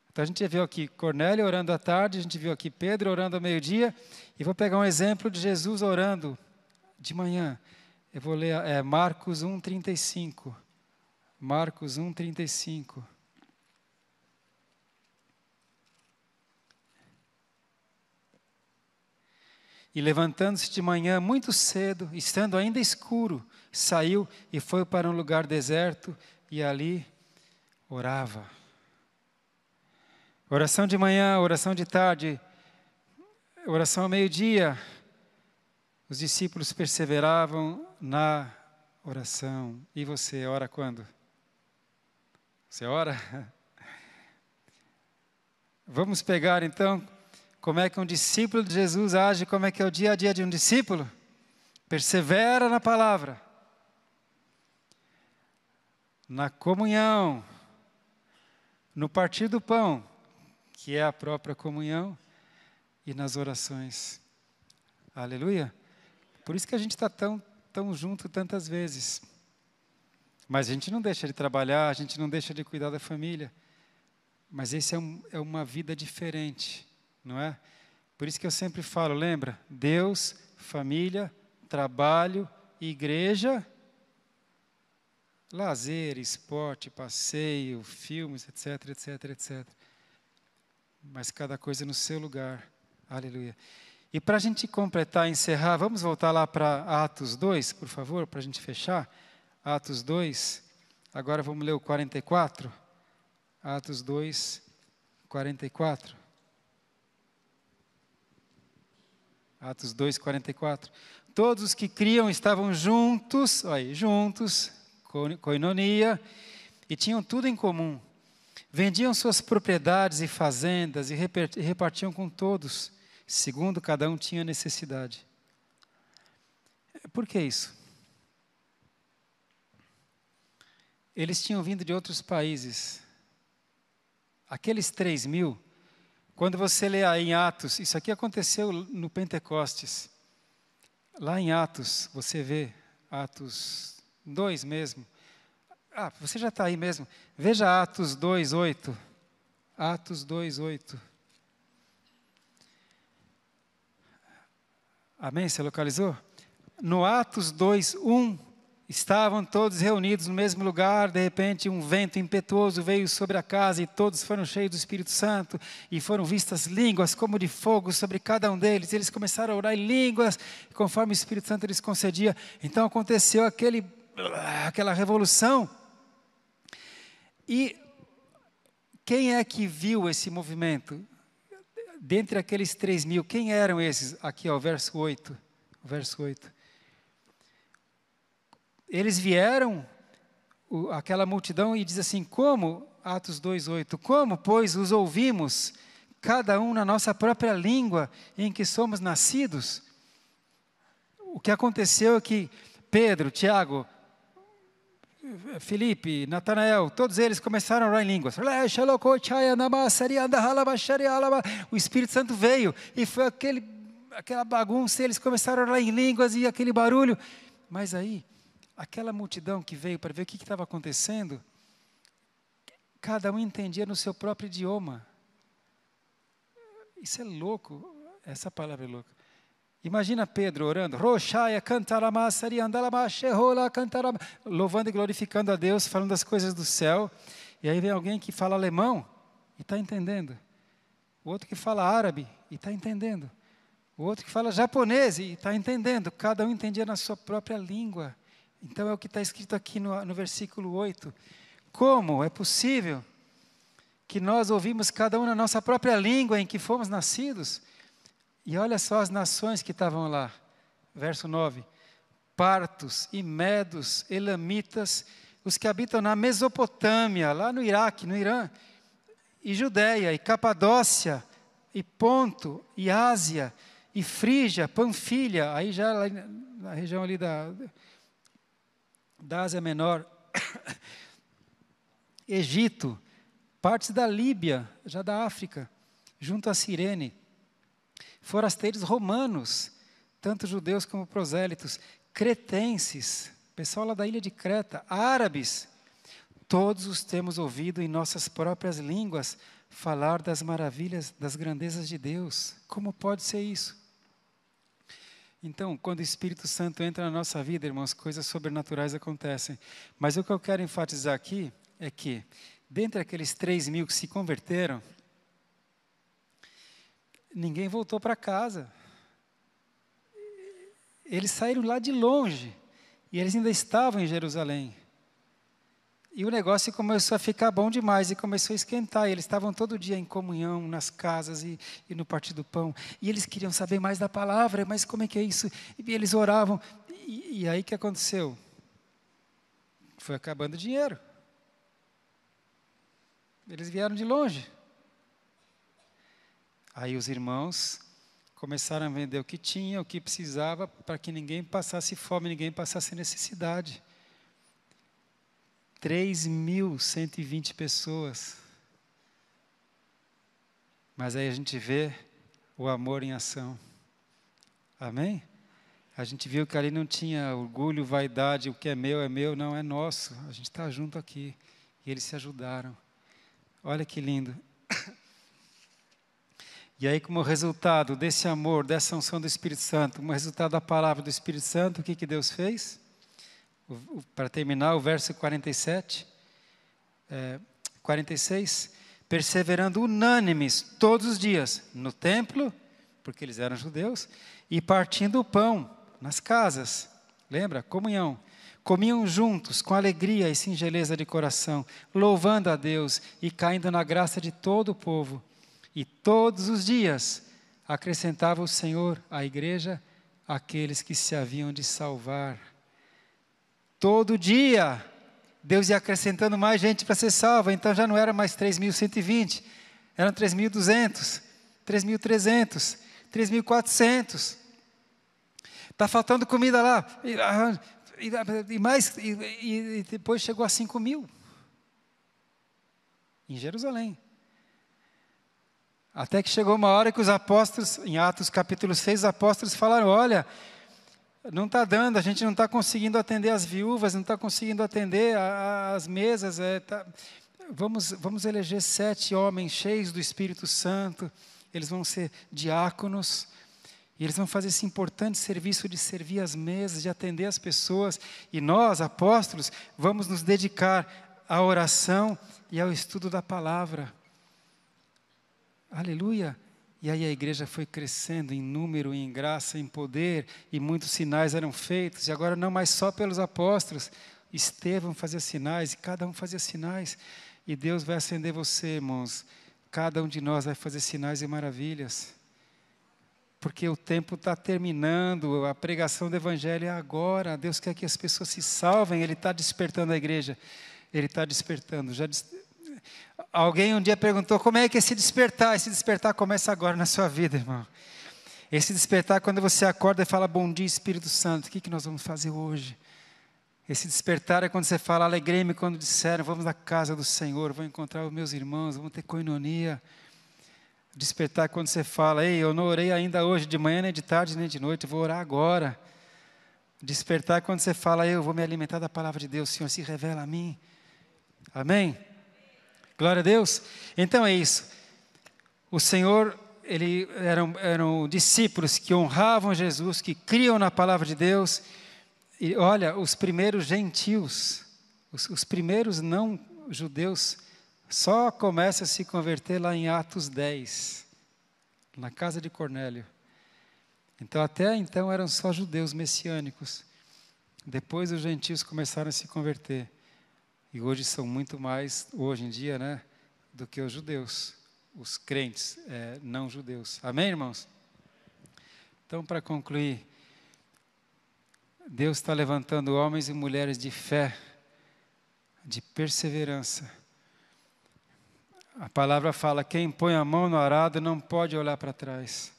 Speaker 1: Então a gente viu aqui Cornélio orando à tarde, a gente viu aqui Pedro orando ao meio-dia, e vou pegar um exemplo de Jesus orando de manhã. Eu vou ler Marcos 1:35. Marcos 1:35. E levantando-se de manhã muito cedo, estando ainda escuro, saiu e foi para um lugar deserto e ali orava. Oração de manhã, oração de tarde, oração ao meio-dia. Os discípulos perseveravam na oração. E você ora quando? Você ora? Vamos pegar então como é que um discípulo de Jesus age, como é que é o dia a dia de um discípulo? Persevera na palavra, na comunhão, no partir do pão, que é a própria comunhão, e nas orações. Aleluia? Por isso que a gente está tão junto tantas vezes. Mas a gente não deixa de trabalhar, a gente não deixa de cuidar da família. Mas esse é uma vida diferente, não é? Por isso que eu sempre falo, lembra? Deus, família, trabalho, igreja, lazer, esporte, passeio, filmes, etc, etc, etc. Mas cada coisa no seu lugar. Aleluia. E para a gente completar e encerrar, vamos voltar lá para Atos 2, por favor, para a gente fechar. Atos 2, agora vamos ler o 44. Atos 2, 44. Atos 2, 44. Todos os que criam estavam juntos, koinonia, e tinham tudo em comum. Vendiam suas propriedades e fazendas e repartiam com todos, segundo cada um tinha necessidade. Por que isso? Eles tinham vindo de outros países. Aqueles 3.000, quando você lê aí em Atos, isso aqui aconteceu no Pentecostes. Lá em Atos, você vê, Atos 2 mesmo. Você já está aí mesmo. Veja Atos 2:8. Atos 2:8. Amém? Você localizou? No Atos 2:1, estavam todos reunidos no mesmo lugar, de repente um vento impetuoso veio sobre a casa e todos foram cheios do Espírito Santo e foram vistas línguas como de fogo sobre cada um deles. Eles começaram a orar em línguas, conforme o Espírito Santo lhes concedia. Então aconteceu aquela revolução. E quem é que viu esse movimento? Dentre aqueles 3.000, quem eram esses? Aqui, verso 8. Verso 8. Eles vieram, aquela multidão, e diz assim, como, Atos 2:8, como, pois, os ouvimos, cada um na nossa própria língua em que somos nascidos? O que aconteceu é que Pedro, Tiago, Felipe, Natanael, todos eles começaram a orar em línguas. O Espírito Santo veio e foi aquela bagunça, eles começaram a orar em línguas e aquele barulho. Mas aí, aquela multidão que veio para ver o que estava acontecendo, cada um entendia no seu próprio idioma. Isso é louco, essa palavra é louca. Imagina Pedro orando, louvando e glorificando a Deus, falando das coisas do céu, e aí vem alguém que fala alemão e está entendendo, o outro que fala árabe e está entendendo, o outro que fala japonês e está entendendo, cada um entendia na sua própria língua. Então é o que está escrito aqui no versículo 8. Como é possível que nós ouvimos cada um na nossa própria língua em que fomos nascidos? E olha só as nações que estavam lá. Verso 9. Partos e medos, elamitas, os que habitam na Mesopotâmia, lá no Iraque, no Irã, e Judeia, e Capadócia, e Ponto, e Ásia, e Frígia, Panfilha, aí já na região ali da Ásia Menor, Egito, partes da Líbia, já da África, junto a Cirene, forasteiros romanos, tanto judeus como prosélitos, cretenses, pessoal lá da ilha de Creta, árabes, todos os temos ouvido em nossas próprias línguas falar das maravilhas, das grandezas de Deus. Como pode ser isso? Então, quando o Espírito Santo entra na nossa vida, irmãos, coisas sobrenaturais acontecem. Mas o que eu quero enfatizar aqui é que, dentre aqueles 3.000 que se converteram, ninguém voltou para casa. Eles saíram lá de longe e eles ainda estavam em Jerusalém. E o negócio começou a ficar bom demais e começou a esquentar. E eles estavam todo dia em comunhão, nas casas e no partir do pão. E eles queriam saber mais da palavra, mas como é que é isso? E eles oravam. E aí o que aconteceu? Foi acabando o dinheiro. Eles vieram de longe. Aí os irmãos começaram a vender o que tinha, o que precisava, para que ninguém passasse fome, ninguém passasse necessidade. 3.120 pessoas. Mas aí a gente vê o amor em ação. Amém? A gente viu que ali não tinha orgulho, vaidade, o que é meu, não é nosso. A gente está junto aqui. E eles se ajudaram. Olha que lindo. E aí, como resultado desse amor, dessa unção do Espírito Santo, como resultado da palavra do Espírito Santo, o que Deus fez? Para terminar, o verso 46, perseverando unânimes todos os dias no templo, porque eles eram judeus, e partindo o pão nas casas, lembra? Comunhão. Comiam juntos, com alegria e singeleza de coração, louvando a Deus e caindo na graça de todo o povo. E todos os dias acrescentava o Senhor à igreja aqueles que se haviam de salvar. Todo dia, Deus ia acrescentando mais gente para ser salva. Então já não era mais 3.120, eram 3.200, 3.300, 3.400. Está faltando comida lá. E depois chegou a 5.000. Em Jerusalém. Até que chegou uma hora que os apóstolos, em Atos capítulo 6, os apóstolos falaram, olha, não está dando, a gente não está conseguindo atender as viúvas, não está conseguindo atender as mesas. Vamos eleger 7 homens cheios do Espírito Santo, eles vão ser diáconos, e eles vão fazer esse importante serviço de servir as mesas, de atender as pessoas. E nós, apóstolos, vamos nos dedicar à oração e ao estudo da palavra. Aleluia! E aí a igreja foi crescendo em número, em graça, em poder, e muitos sinais eram feitos, e agora não mais só pelos apóstolos, Estevão fazia sinais, e cada um fazia sinais, e Deus vai acender você, irmãos, cada um de nós vai fazer sinais e maravilhas, porque o tempo está terminando, a pregação do Evangelho é agora, Deus quer que as pessoas se salvem, Ele está despertando a igreja, Ele está despertando, Alguém um dia perguntou, como é que é esse despertar? Esse despertar começa agora na sua vida, irmão. Esse despertar quando você acorda e fala, bom dia Espírito Santo, o que nós vamos fazer hoje? Esse despertar é quando você fala, alegrei-me quando disseram, vamos na casa do Senhor, vou encontrar os meus irmãos, vamos ter coinonia. Despertar é quando você fala, ei, eu não orei ainda hoje, de manhã, nem de tarde, nem de noite, eu vou orar agora. Despertar é quando você fala, eu vou me alimentar da palavra de Deus, Senhor, se revela a mim. Amém? Glória a Deus. Então é isso. O Senhor, eram discípulos que honravam Jesus, que criam na palavra de Deus. E olha, os primeiros gentios, os primeiros não judeus, só começam a se converter lá em Atos 10, na casa de Cornélio. Então até então eram só judeus messiânicos. Depois os gentios começaram a se converter. E hoje são muito mais, hoje em dia, né, do que os judeus, os crentes não judeus. Amém, irmãos? Então, para concluir, Deus está levantando homens e mulheres de fé, de perseverança. A palavra fala, quem põe a mão no arado não pode olhar para trás.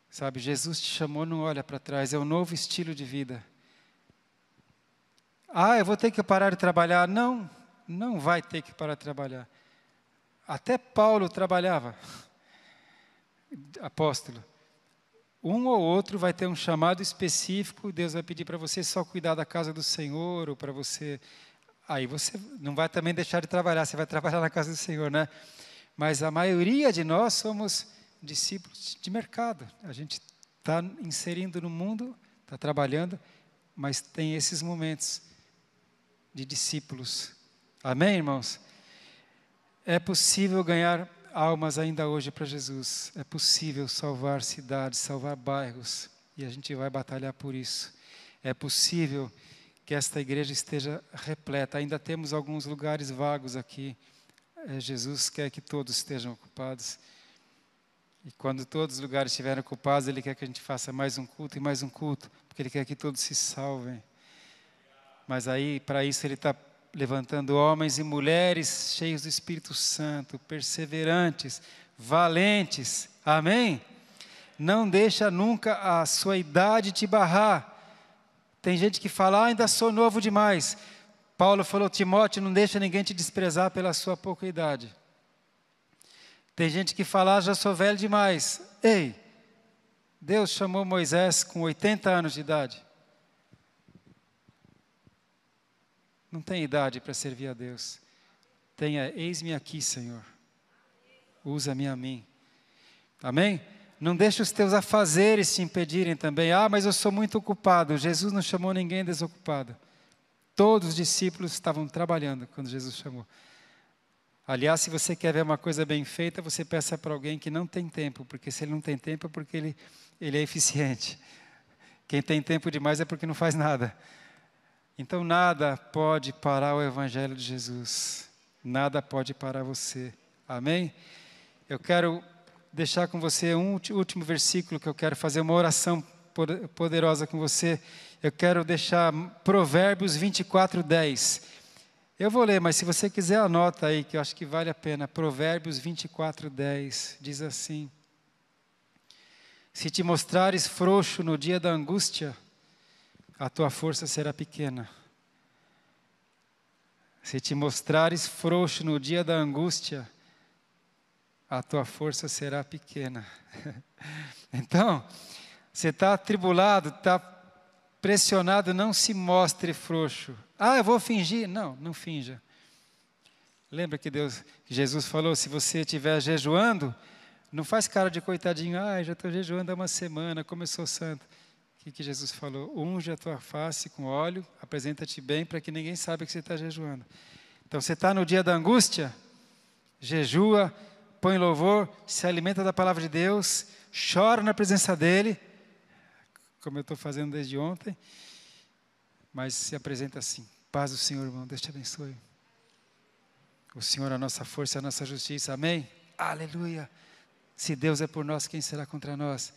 Speaker 1: Sabe, Jesus te chamou, não olha para trás, é um novo estilo de vida. Eu vou ter que parar de trabalhar. Não, não vai ter que parar de trabalhar. Até Paulo trabalhava, apóstolo. Um ou outro vai ter um chamado específico, Deus vai pedir para você só cuidar da casa do Senhor, ou para você... Aí você não vai também deixar de trabalhar, você vai trabalhar na casa do Senhor, né? Mas a maioria de nós somos discípulos de mercado. A gente está inserindo no mundo, está trabalhando, mas tem esses momentos de discípulos. Amém, irmãos? É possível ganhar almas ainda hoje para Jesus. É possível salvar cidades, salvar bairros. E a gente vai batalhar por isso. É possível que esta igreja esteja repleta. Ainda temos alguns lugares vagos aqui. Jesus quer que todos estejam ocupados. E quando todos os lugares estiverem ocupados, Ele quer que a gente faça mais um culto e mais um culto. Porque Ele quer que todos se salvem. Mas aí, para isso, Ele está levantando homens e mulheres cheios do Espírito Santo, perseverantes, valentes. Amém? Não deixa nunca a sua idade te barrar. Tem gente que fala, ainda sou novo demais. Paulo falou, Timóteo, não deixa ninguém te desprezar pela sua pouca idade. Tem gente que fala, já sou velho demais. Ei, Deus chamou Moisés com 80 anos de idade. Não tem idade para servir a Deus. Tenha, eis-me aqui, Senhor. Usa-me a mim. Amém? Não deixe os teus afazeres te impedirem também. Mas eu sou muito ocupado. Jesus não chamou ninguém desocupado. Todos os discípulos estavam trabalhando quando Jesus chamou. Aliás, se você quer ver uma coisa bem feita, você peça para alguém que não tem tempo. Porque se ele não tem tempo é porque ele é eficiente. Quem tem tempo demais é porque não faz nada. Então nada pode parar o Evangelho de Jesus. Nada pode parar você. Amém? Eu quero deixar com você um último versículo que eu quero fazer uma oração poderosa com você. Eu quero deixar Provérbios 24:10. Eu vou ler, mas se você quiser anota aí, que eu acho que vale a pena. Provérbios 24:10 diz assim: Se te mostrares frouxo no dia da angústia, a tua força será pequena. Se te mostrares frouxo no dia da angústia, a tua força será pequena. Então, você está atribulado, está pressionado, não se mostre frouxo. Eu vou fingir. Não finja. Lembra que Jesus falou, se você estiver jejuando, não faz cara de coitadinho, já estou jejuando há uma semana, como eu sou santo. O que Jesus falou? Unge a tua face com óleo, apresenta-te bem para que ninguém saiba que você está jejuando. Então, você está no dia da angústia, jejua, põe louvor, se alimenta da palavra de Deus, chora na presença dEle, como eu estou fazendo desde ontem, mas se apresenta assim: paz do Senhor, irmão, Deus te abençoe. O Senhor é a nossa força, a nossa justiça, amém? Aleluia! Se Deus é por nós, quem será contra nós?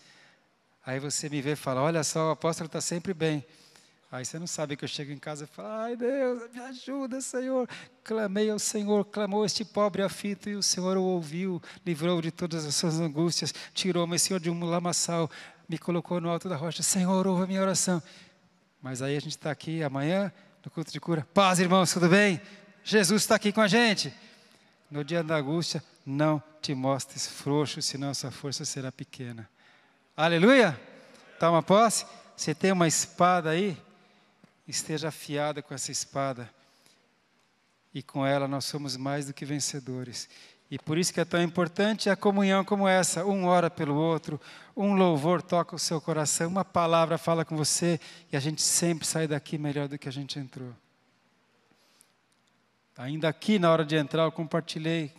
Speaker 1: Aí você me vê e fala, olha só, o apóstolo está sempre bem. Aí você não sabe que eu chego em casa e falo, ai Deus, me ajuda, Senhor. Clamei ao Senhor, clamou este pobre aflito e o Senhor o ouviu, livrou de todas as suas angústias, tirou-me, Senhor, de um lamaçal, me colocou no alto da rocha. Senhor, ouve a minha oração. Mas aí a gente está aqui amanhã, no culto de cura. Paz, irmãos, tudo bem? Jesus está aqui com a gente. No dia da angústia, não te mostres frouxo, senão a sua força será pequena. Aleluia? Toma posse. Você tem uma espada aí? Esteja afiada com essa espada. E com ela nós somos mais do que vencedores. E por isso que é tão importante a comunhão como essa. Um ora pelo outro, um louvor toca o seu coração, uma palavra fala com você e a gente sempre sai daqui melhor do que a gente entrou. Ainda aqui na hora de entrar eu compartilhei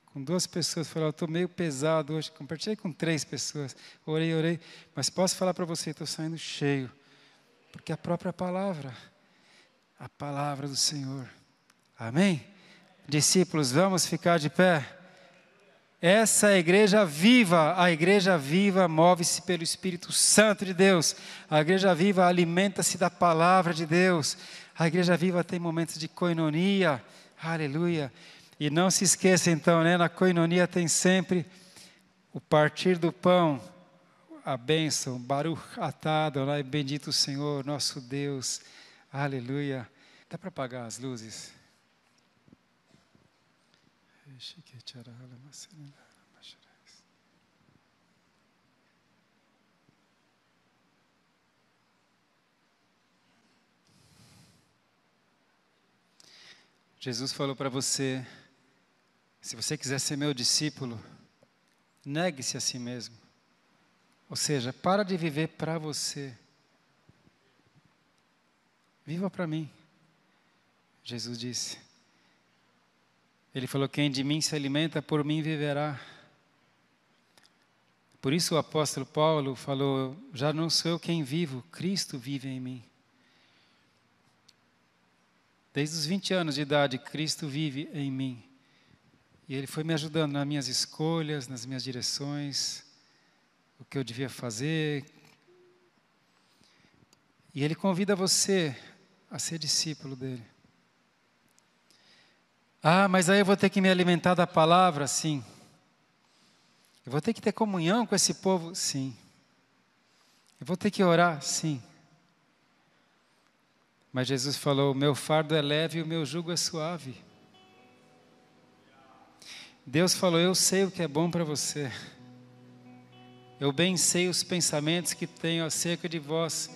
Speaker 1: com 2 pessoas, falei, eu estou meio pesado hoje, compartilhei com 3 pessoas, orei, mas posso falar para você, estou saindo cheio, porque a própria palavra, a palavra do Senhor, amém? Discípulos, vamos ficar de pé? Essa é a igreja viva move-se pelo Espírito Santo de Deus, a igreja viva alimenta-se da palavra de Deus, a igreja viva tem momentos de koinonia, aleluia. E não se esqueça então, na koinonia tem sempre o partir do pão, a bênção, Baruch atah Adonai, bendito o Senhor, nosso Deus, aleluia. Dá para apagar as luzes? Jesus falou para você, se você quiser ser meu discípulo, negue-se a si mesmo. Ou seja, para de viver para você. Viva para mim, Jesus disse. Ele falou, quem de mim se alimenta, por mim viverá. Por isso o apóstolo Paulo falou, já não sou eu quem vivo, Cristo vive em mim. Desde os 20 anos de idade, Cristo vive em mim. E Ele foi me ajudando nas minhas escolhas, nas minhas direções, o que eu devia fazer. E Ele convida você a ser discípulo dEle. Ah, mas aí eu vou ter que me alimentar da palavra? Sim. Eu vou ter que ter comunhão com esse povo? Sim. Eu vou ter que orar? Sim. Mas Jesus falou, o meu fardo é leve e o meu jugo é suave. Deus falou, eu sei o que é bom para você. Eu bem sei os pensamentos que tenho acerca de vós,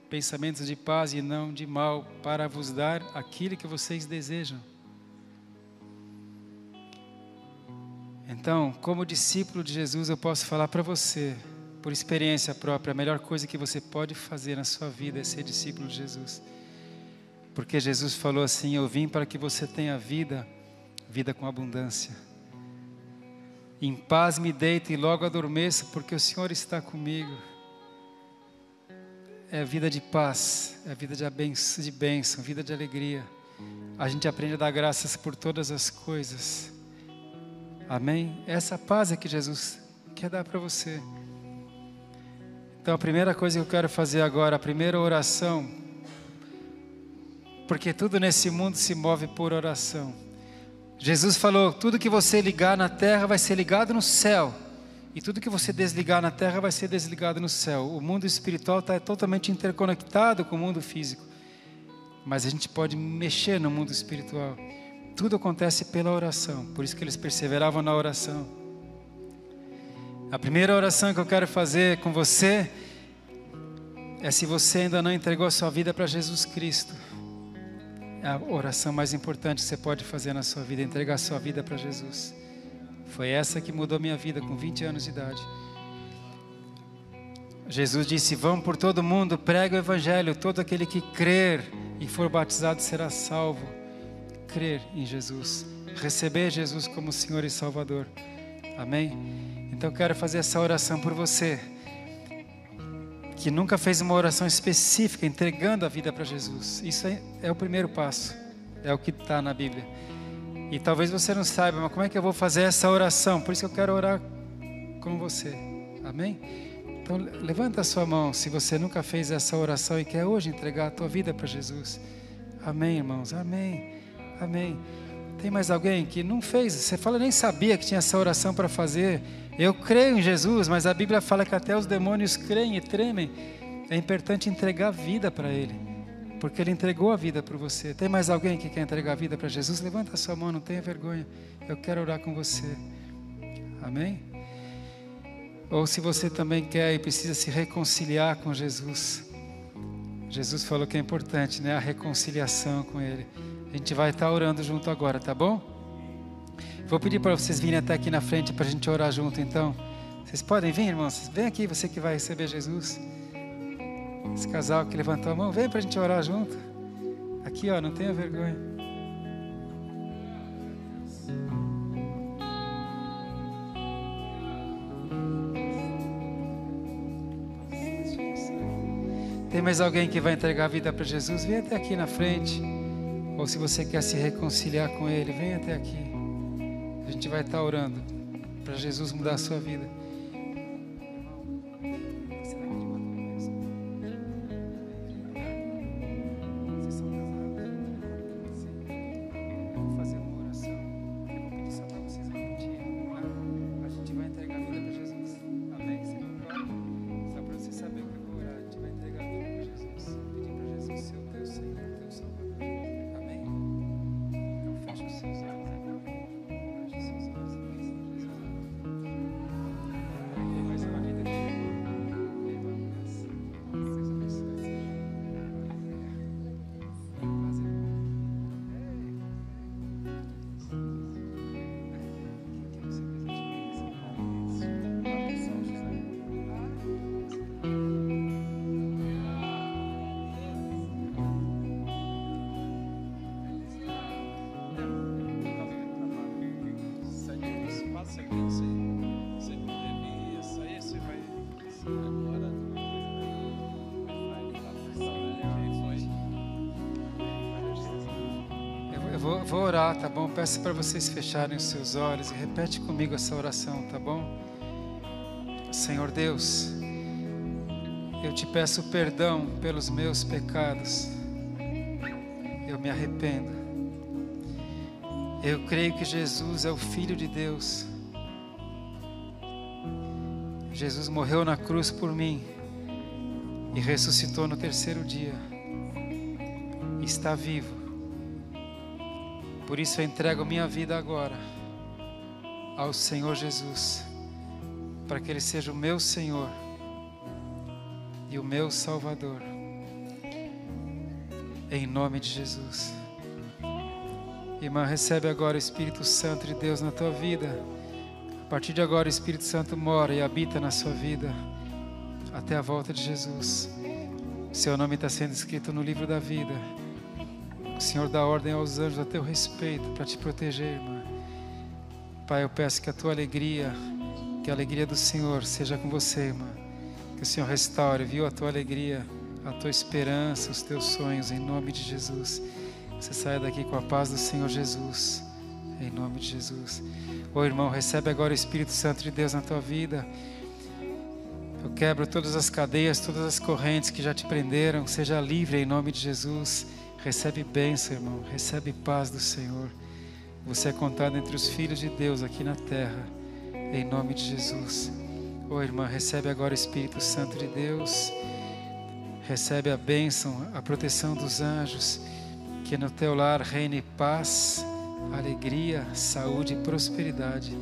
Speaker 1: pensamentos de paz e não de mal, para vos dar aquilo que vocês desejam. Então, como discípulo de Jesus, eu posso falar para você, por experiência própria, a melhor coisa que você pode fazer na sua vida é ser discípulo de Jesus. Porque Jesus falou assim, eu vim para que você tenha vida, vida com abundância. Em paz me deito e logo adormeço, porque o Senhor está comigo. É vida de paz, é vida de bênção, vida de alegria. A gente aprende a dar graças por todas as coisas. Amém? Essa paz é que Jesus quer dar para você. Então a primeira coisa que eu quero fazer agora, a primeira oração, porque tudo nesse mundo se move por oração. Jesus falou, tudo que você ligar na terra vai ser ligado no céu. E tudo que você desligar na terra vai ser desligado no céu. O mundo espiritual está totalmente interconectado com o mundo físico. Mas a gente pode mexer no mundo espiritual. Tudo acontece pela oração. Por isso que eles perseveravam na oração. A primeira oração que eu quero fazer com você é se você ainda não entregou a sua vida para Jesus Cristo. É a oração mais importante que você pode fazer na sua vida, entregar a sua vida para Jesus. Foi essa que mudou minha vida com 20 anos de idade. Jesus disse, vão por todo mundo, prega o evangelho, todo aquele que crer e for batizado será salvo. Crer em Jesus, receber Jesus como Senhor e Salvador. Amém? Então eu quero fazer essa oração por você, que nunca fez uma oração específica, entregando a vida para Jesus. Isso é o primeiro passo, é o que está na Bíblia. E talvez você não saiba, mas como é que eu vou fazer essa oração? Por isso que eu quero orar com você. Amém? Então levanta a sua mão, se você nunca fez essa oração e quer hoje entregar a tua vida para Jesus. Amém, irmãos? Amém. Amém. Tem mais alguém que não fez? Você fala, nem sabia que tinha essa oração para fazer. Eu creio em Jesus, mas a Bíblia fala que até os demônios creem e tremem. É importante entregar a vida para Ele, porque Ele entregou a vida para você. Tem mais alguém que quer entregar a vida para Jesus? Levanta a sua mão, não tenha vergonha. Eu quero orar com você. Amém? Ou se você também quer e precisa se reconciliar com Jesus. Jesus falou que é importante, né? A reconciliação com Ele. A gente vai estar orando junto agora, tá bom? Vou pedir para vocês virem até aqui na frente para a gente orar junto, então. Vocês podem vir, irmãos? Vem aqui, você que vai receber Jesus. Esse casal que levantou a mão, vem para a gente orar junto. Aqui, ó, não tenha vergonha. Tem mais alguém que vai entregar a vida para Jesus? Vem até aqui na frente. Ou se você quer se reconciliar com Ele, vem até aqui. A gente vai estar orando para Jesus mudar a sua vida. Vocês são casados? Eu vou fazer uma oração. Eu vou pedir só para vocês repetirem. A gente vai entregar a vida para Jesus. Amém? Você concorda? Só para você saber o que eu vou orar. A gente vai entregar a vida para Jesus. Pedir para Jesus ser o teu Senhor, o teu Salvador. Amém? Então fecha os seus olhos agora. Fecha os seus olhos. vou orar, tá bom? Peço para vocês fecharem os seus olhos e repete comigo essa oração, tá bom? Senhor Deus, eu te peço perdão pelos meus pecados. Eu me arrependo. Eu creio que Jesus é o Filho de Deus. Jesus morreu na cruz por mim e ressuscitou no terceiro dia. Está vivo. Por isso eu entrego minha vida agora ao Senhor Jesus, para que Ele seja o meu Senhor e o meu Salvador. Em nome de Jesus. Irmã, recebe agora o Espírito Santo de Deus na tua vida. A partir de agora o Espírito Santo mora e habita na sua vida até a volta de Jesus. Seu nome está sendo escrito no livro da vida. O Senhor dá ordem aos anjos a teu respeito para te proteger, irmã. Pai, eu peço que a tua alegria, que a alegria do Senhor seja com você, irmã. Que o Senhor restaure, viu, a tua alegria, a tua esperança, os teus sonhos, em nome de Jesus. Você saia daqui com a paz do Senhor Jesus, em nome de Jesus. Ô irmão, recebe agora o Espírito Santo de Deus na tua vida. Eu quebro todas as cadeias, todas as correntes que já te prenderam. Seja livre em nome de Jesus. Recebe bênção, irmão, recebe paz do Senhor. Você é contado entre os filhos de Deus aqui na terra, em nome de Jesus. Ô irmã, recebe agora o Espírito Santo de Deus. Recebe a bênção, a proteção dos anjos. Que no teu lar reine paz, alegria, saúde e prosperidade.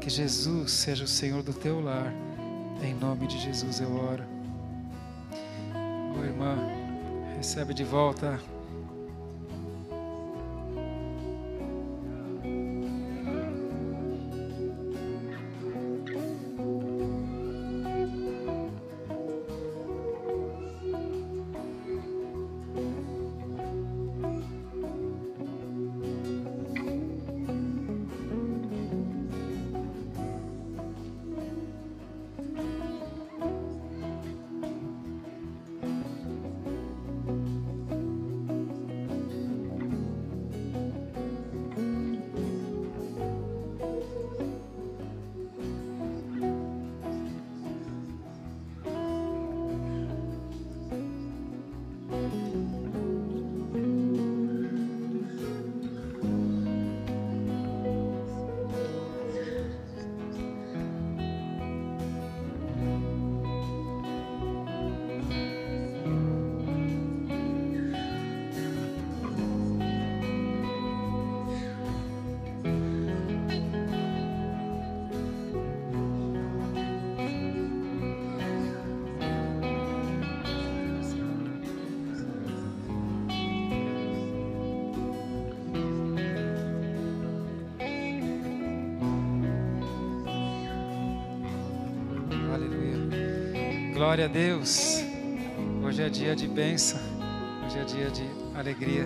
Speaker 1: Que Jesus seja o Senhor do teu lar. Em nome de Jesus eu oro. Ô irmã, recebe de volta Glória a Deus. Hoje é dia de bênção. Hoje é dia de alegria.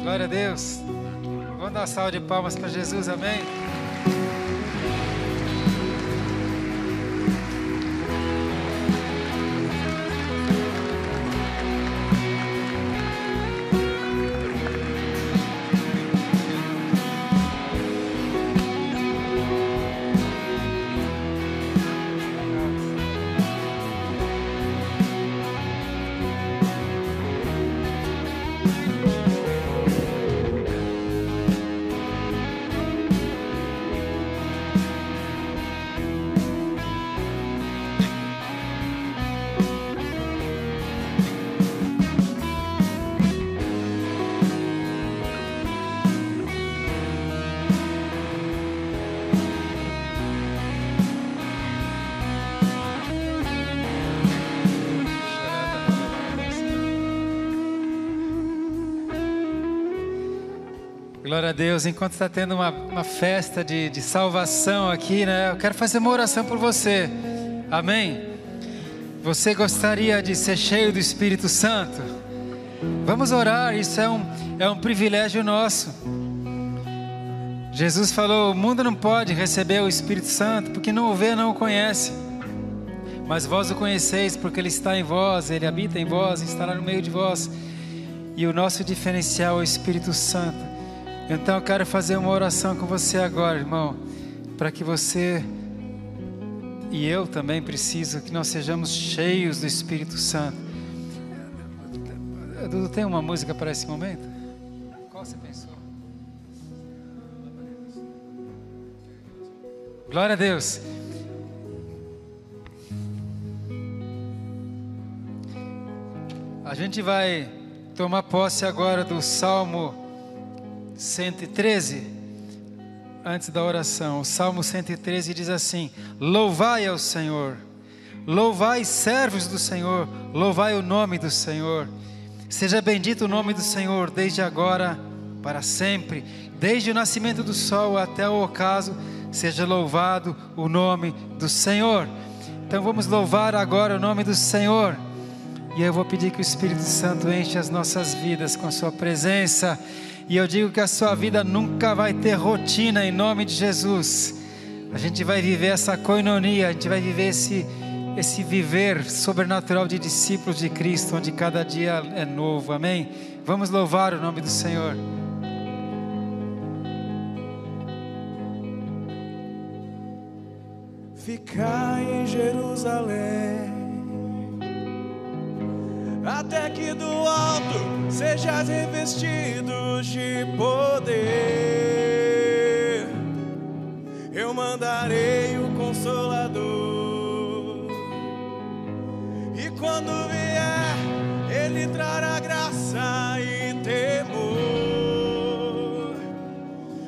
Speaker 1: Glória a Deus. Vamos dar uma salva de palmas para Jesus, amém? Glória a Deus, enquanto está tendo uma festa de salvação aqui, né? Eu quero fazer uma oração por você, amém? Você gostaria de ser cheio do Espírito Santo? Vamos orar, isso é um privilégio nosso. Jesus falou, o mundo não pode receber o Espírito Santo, porque não o vê, não o conhece. Mas vós o conheceis, porque Ele está em vós, Ele habita em vós, estará no meio de vós. E o nosso diferencial é o Espírito Santo. Então eu quero fazer uma oração com você agora, irmão, para que você e eu também preciso que nós sejamos cheios do Espírito Santo. Dudu, tem uma música para esse momento? Qual você pensou? Glória a Deus. A gente vai tomar posse agora do Salmo 113, antes da oração. O Salmo 113 diz assim: louvai ao Senhor, louvai servos do Senhor, louvai o nome do Senhor. Seja bendito o nome do Senhor, desde agora para sempre, desde o nascimento do sol até o ocaso, seja louvado o nome do Senhor. Então vamos louvar agora o nome do Senhor. E eu vou pedir que o Espírito Santo enche as nossas vidas com a sua presença. E eu digo que a sua vida nunca vai ter rotina, em nome de Jesus. A gente vai viver essa koinonia, a gente vai viver esse viver sobrenatural de discípulos de Cristo, onde cada dia é novo, amém? Vamos louvar o nome do Senhor.
Speaker 2: Ficai em Jerusalém, até que do alto sejais revestidos de poder. Eu mandarei o Consolador, e quando vier, Ele trará graça e temor.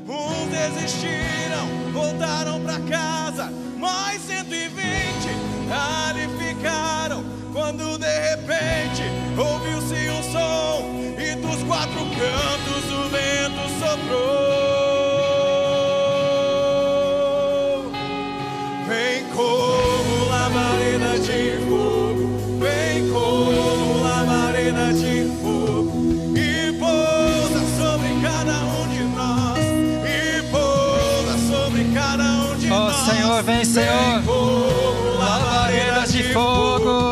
Speaker 2: Uns desistiram, voltaram pra casa, mas 120 ali ficaram. Quando de repente ouviu-se um som, e dos quatro cantos o vento soprou. Vem como labareda de fogo, vem como labareda de fogo, e pousa sobre cada um de nós, e pousa sobre cada um de nós.
Speaker 1: Ó Senhor, vem Senhor,
Speaker 2: como
Speaker 1: labareda de fogo.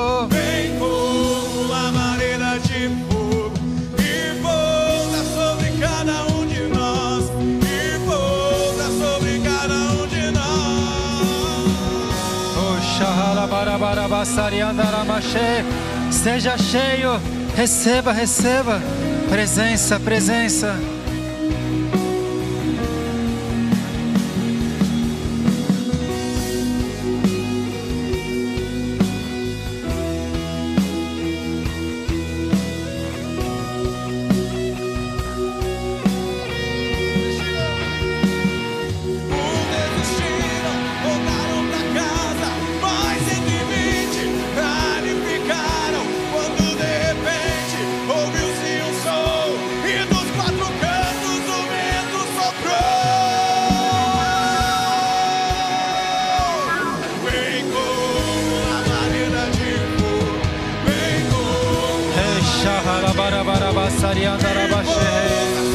Speaker 1: Seja cheio, receba, receba, presença, presença.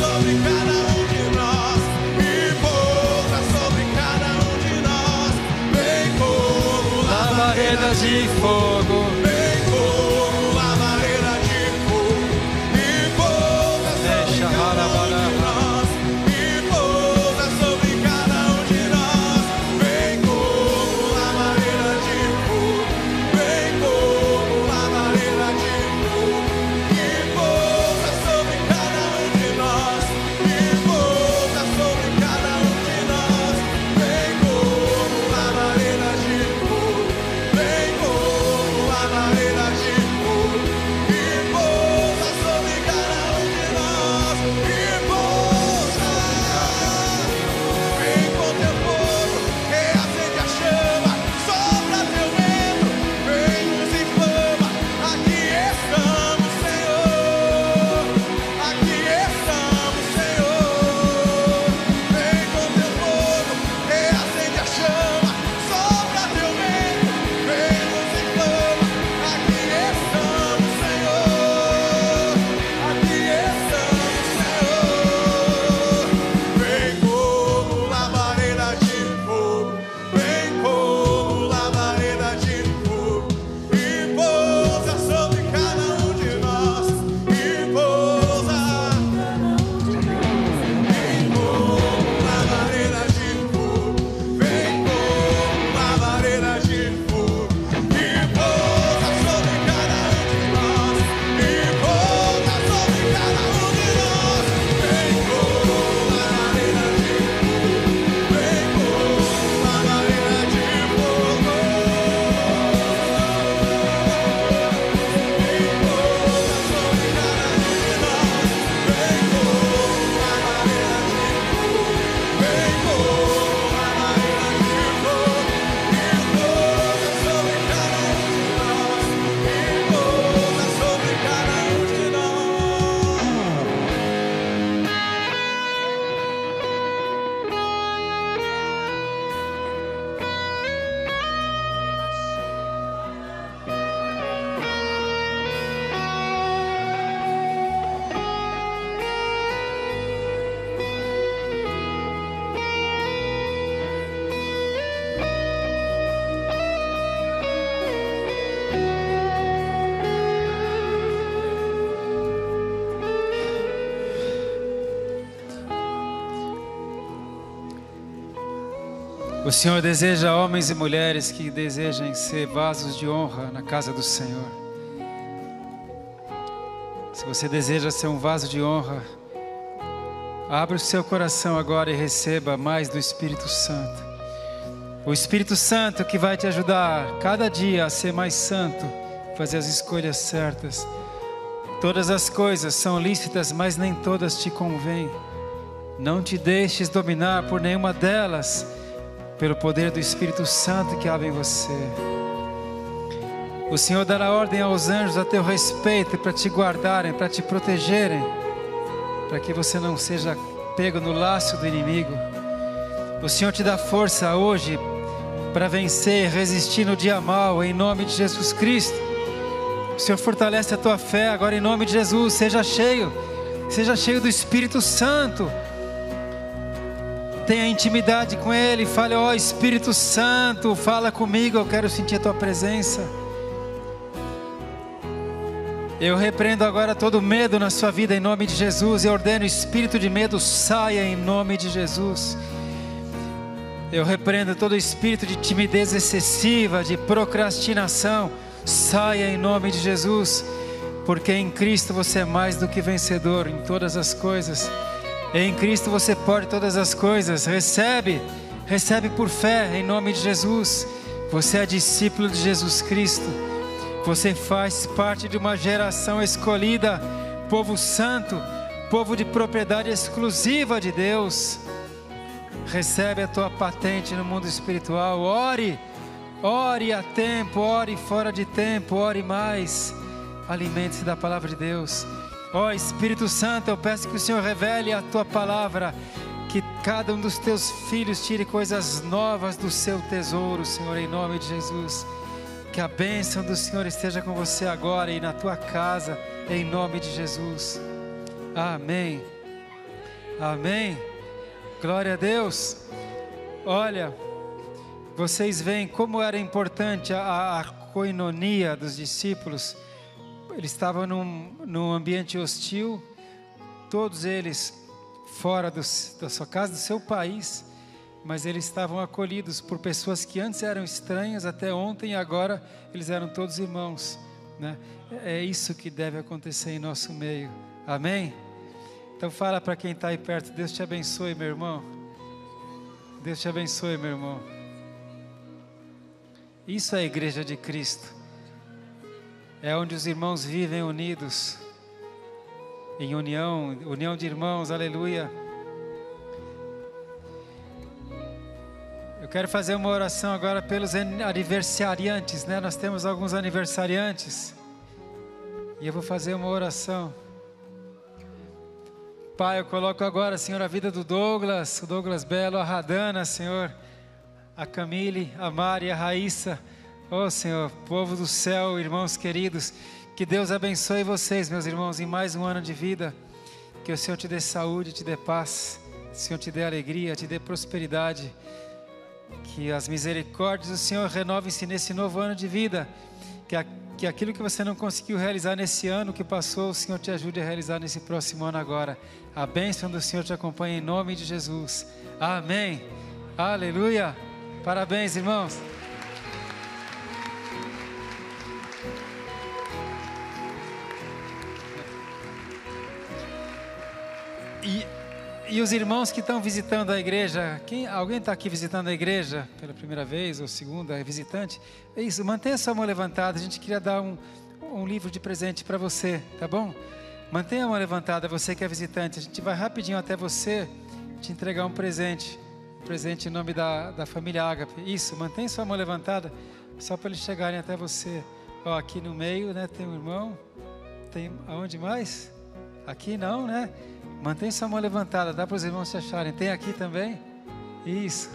Speaker 2: Sobre
Speaker 1: de fogo.
Speaker 2: Vem como labareda de fogo e pousa sobre cada um de nós, e pousa sobre cada um de nós. Vem como labareda de fogo, vem como labareda de fogo e pousa sobre cada um de nós, e pousa sobre cada um de nós. Vem como labareda de fogo, vem como labareda de fogo e pousa sobre cada um de nós, e pousa. Vem com teu fogo, reacende a chama, sopra teu vento, vem nos inflama. Aqui estamos, Senhor, aqui estamos, Senhor. Vem com teu fogo, reacende a chama, sopra teu vento, vem nos inflama. Aqui estamos, Senhor, aqui estamos, Senhor. Vem como labareda de fogo, vem como labareda de fogo e pousa sobre cada um de nós, e pousa. Vem como labareda de fogo, vem como labareda de fogo e pousa sobre cada um de nós, e pousa sobre cada um de nós. Vem como labareda de fogo, vem como labareda de fogo, vem pousa sobre cada um de nós. Vem como labareda de fogo, vem como labareda de fogo e pousa sobre cada um de nós, e pousa sobre cada um de nós.
Speaker 1: O Senhor deseja homens e mulheres que desejem ser vasos de honra na casa do Senhor. Se você deseja ser um vaso de honra, abra o seu coração agora e receba mais do Espírito Santo. O Espírito Santo que vai te ajudar cada dia a ser mais santo, fazer as escolhas certas. Todas as coisas são lícitas, mas nem todas te convêm. Não te deixes dominar por nenhuma delas, pelo poder do Espírito Santo que habita em você. O Senhor dará ordem aos anjos a teu respeito para te guardarem, para te protegerem, para que você não seja pego no laço do inimigo. O Senhor te dá força hoje para vencer e resistir no dia mau, em nome de Jesus Cristo. O Senhor fortalece a tua fé agora em nome de Jesus. Seja cheio do Espírito Santo. Tenha intimidade com Ele. Fale: ó Espírito Santo, fala comigo, eu quero sentir a tua presença. Eu repreendo agora todo medo na sua vida em nome de Jesus. Eu ordeno: espírito de medo, saia em nome de Jesus. Eu repreendo todo espírito de timidez excessiva, de procrastinação, saia em nome de Jesus. Porque em Cristo você é mais do que vencedor em todas as coisas. Em Cristo você pode todas as coisas. Recebe por fé em nome de Jesus. Você é discípulo de Jesus Cristo. Você faz parte de uma geração escolhida, povo santo, povo de propriedade exclusiva de Deus. Recebe a tua patente no mundo espiritual. Ore a tempo, ore fora de tempo, ore mais. Alimente-se da palavra de Deus. Ó Espírito Santo, eu peço que o Senhor revele a tua palavra, que cada um dos teus filhos tire coisas novas do seu tesouro, Senhor, em nome de Jesus. Que a bênção do Senhor esteja com você agora e na tua casa, em nome de Jesus. Amém. Amém. Glória a Deus. Olha, vocês veem como era importante a coinonia dos discípulos. Eles estavam num ambiente hostil, todos eles fora da sua casa, do seu país, mas eles estavam acolhidos por pessoas que antes eram estranhas até ontem, e agora eles eram todos irmãos, né? É isso que deve acontecer em nosso meio, amém? Então fala para quem está aí perto: Deus te abençoe, meu irmão. Deus te abençoe, meu irmão. Isso é a igreja de Cristo, é onde os irmãos vivem unidos, em união de irmãos, aleluia. Eu quero fazer uma oração agora pelos aniversariantes, né? Nós temos alguns aniversariantes, e eu vou fazer uma oração. Pai, eu coloco agora, Senhor, a vida do Douglas, o Douglas Belo, a Radana, Senhor, a Camille, a Mari, a Raíssa, oh Senhor, povo do céu, irmãos queridos, que Deus abençoe vocês, meus irmãos, em mais um ano de vida, que o Senhor te dê saúde, te dê paz, o Senhor te dê alegria, te dê prosperidade, que as misericórdias do Senhor renovem-se nesse novo ano de vida, que aquilo que você não conseguiu realizar nesse ano que passou, o Senhor te ajude a realizar nesse próximo ano agora. A bênção do Senhor te acompanha em nome de Jesus, amém, aleluia, parabéns, irmãos. E os irmãos que estão visitando a igreja, alguém está aqui visitando a igreja pela primeira vez ou segunda, é visitante? É isso, mantenha sua mão levantada, a gente queria dar um livro de presente para você, tá bom? Mantenha a mão levantada, você que é visitante, a gente vai rapidinho até você te entregar um presente em nome da família Ágape. Isso, mantenha sua mão levantada, só para eles chegarem até você. Ó, aqui no meio, né, tem um irmão, tem aonde mais? Aqui não, né? Mantém sua mão levantada, dá para os irmãos se acharem. Tem aqui também? Isso.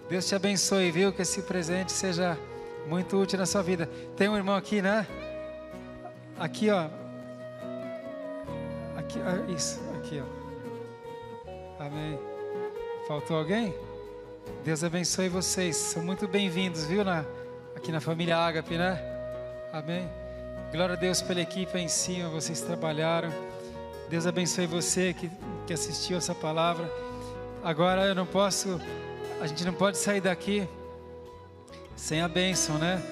Speaker 1: Deus te abençoe, viu? Que esse presente seja muito útil na sua vida. Tem um irmão aqui, né? Aqui, ó. Aqui, isso, aqui, ó. Amém. Faltou alguém? Deus abençoe vocês. São muito bem-vindos, viu? Aqui na família Ágape, né? Amém. Glória a Deus pela equipe aí em cima, vocês trabalharam. Deus abençoe você que assistiu essa palavra. Agora a gente não pode sair daqui sem a bênção, né?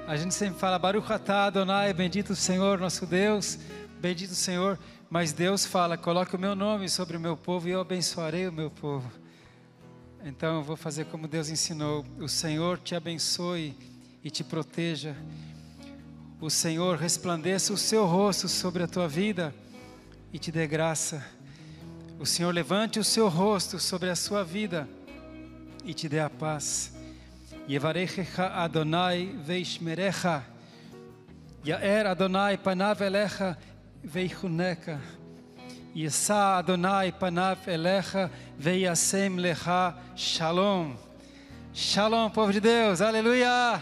Speaker 1: A gente sempre fala, Baruch atah Adonai, bendito o Senhor, nosso Deus, bendito o Senhor. Mas Deus fala, coloque o meu nome sobre o meu povo e eu abençoarei o meu povo. Então eu vou fazer como Deus ensinou. O Senhor te abençoe e te proteja. O Senhor resplandeça o seu rosto sobre a tua vida e te dê graça. O Senhor levante o seu rosto sobre a sua vida e te dê a paz. Yevarechecha Adonai veishmerecha. Yaer Adonai panav elecha veichuneka. Yesa Adonai panav elecha veiasem lecha. Shalom. Shalom, povo de Deus. Aleluia.